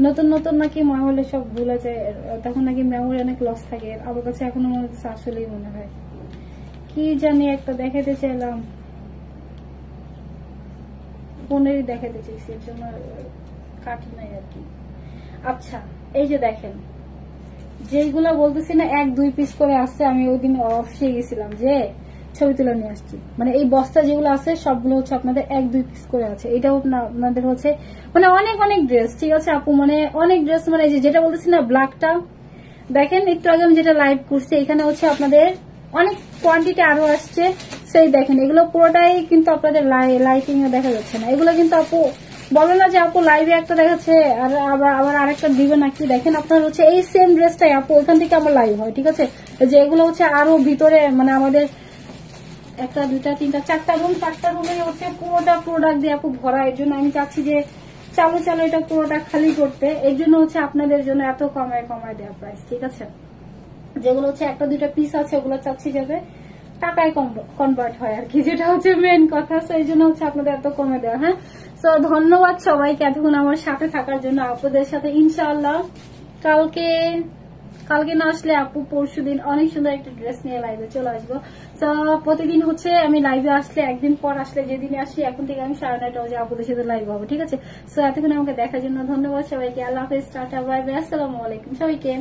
নতুন নতুন নাকি মহলে সব ভুলে যায়, তখন নাকি মেমোরি অনেক লস থাকে। আমার কাছে এখনো মনে হচ্ছে আসলেই মনে হয়, কি জানি একটা দেখাতে চাইলাম, ফোনেরই দেখাতে চাইছি, এর জন্য কাটি নাই আর কি। আচ্ছা এই যে দেখেন, যেগুলা বলতেছি না 1-2 পিস করে আসছে, আমি ওই দিন অফিসে গেছিলাম যে ছবি তুলে নিয়ে আসছি, মানে এই বস্তা যেগুলো আছে সবগুলো হচ্ছে আপনাদের 1-2 পিস করে আছে। এটাও আপনাদের হচ্ছে মানে অনেক অনেক ড্রেস, ঠিক আছে আপু? মানে অনেক ড্রেস, মানে যেটা বলতেছি না ব্ল্যাকটা দেখেন, একটু আগে আমি যেটা লাইভ করছি এখানে হচ্ছে আপনাদের অনেক কোয়ান্টিটি আরো আসছে। সেই দেখেন এগুলো পুরোটাই কিন্তু আপনাদের লাইটিং এ দেখা যাচ্ছে না, এগুলো কিন্তু আপু বলো না যে আপু লাইভে একটা দেখাচ্ছে আর আবার আরেকটা দিবে নাকি। দেখেন আপনার হচ্ছে এই সেম ড্রেসটাই আপু ওইখান থেকে আমার লাইভ হয়, ঠিক আছে? যে এগুলো হচ্ছে আরো ভিতরে, মানে আমাদের 1, 2, 3, 4টা রুম, 4টা রুমে হচ্ছে পুরোটা প্রোডাক্ট দিয়ে আপু ভরা। এর জন্য আমি চাচ্ছি যে চালু এটা পুরোটা খালি করতে, এর জন্য হচ্ছে আপনাদের জন্য এত কমায় দেওয়া প্রাইস, ঠিক আছে? যেগুলো হচ্ছে 1-2টা পিস আছে ওগুলো চাচ্ছি যাবে টাকায় কনভার্ট হয় আর কি, যেটা হচ্ছে মেন কথা। সেই জন্য হচ্ছে আপনাদের এত কমে দেওয়া। হ্যাঁ তো ধন্যবাদ সবাইকে এতক্ষণ আমার সাথে থাকার জন্য। আপনাদের সাথে ইনশাআল্লাহ কালকে না আসলে আপু পরশুদিন অনেক সুন্দর একটা ড্রেস নিয়ে লাইভে চলে আসবো। তো প্রতিদিন হচ্ছে আমি লাইভে আসলে, একদিন পর আসলে যেদিন আসি, এখন থেকে আমি 9:30 বাজে আপুদের সাথে লাইভ হবো, ঠিক আছে? তো এতক্ষণ আমাকে দেখার জন্য ধন্যবাদ সবাইকে। আল্লাহ হাফেজ, টাটা, বাই বাই, আসসালামু আলাইকুম সবাইকে।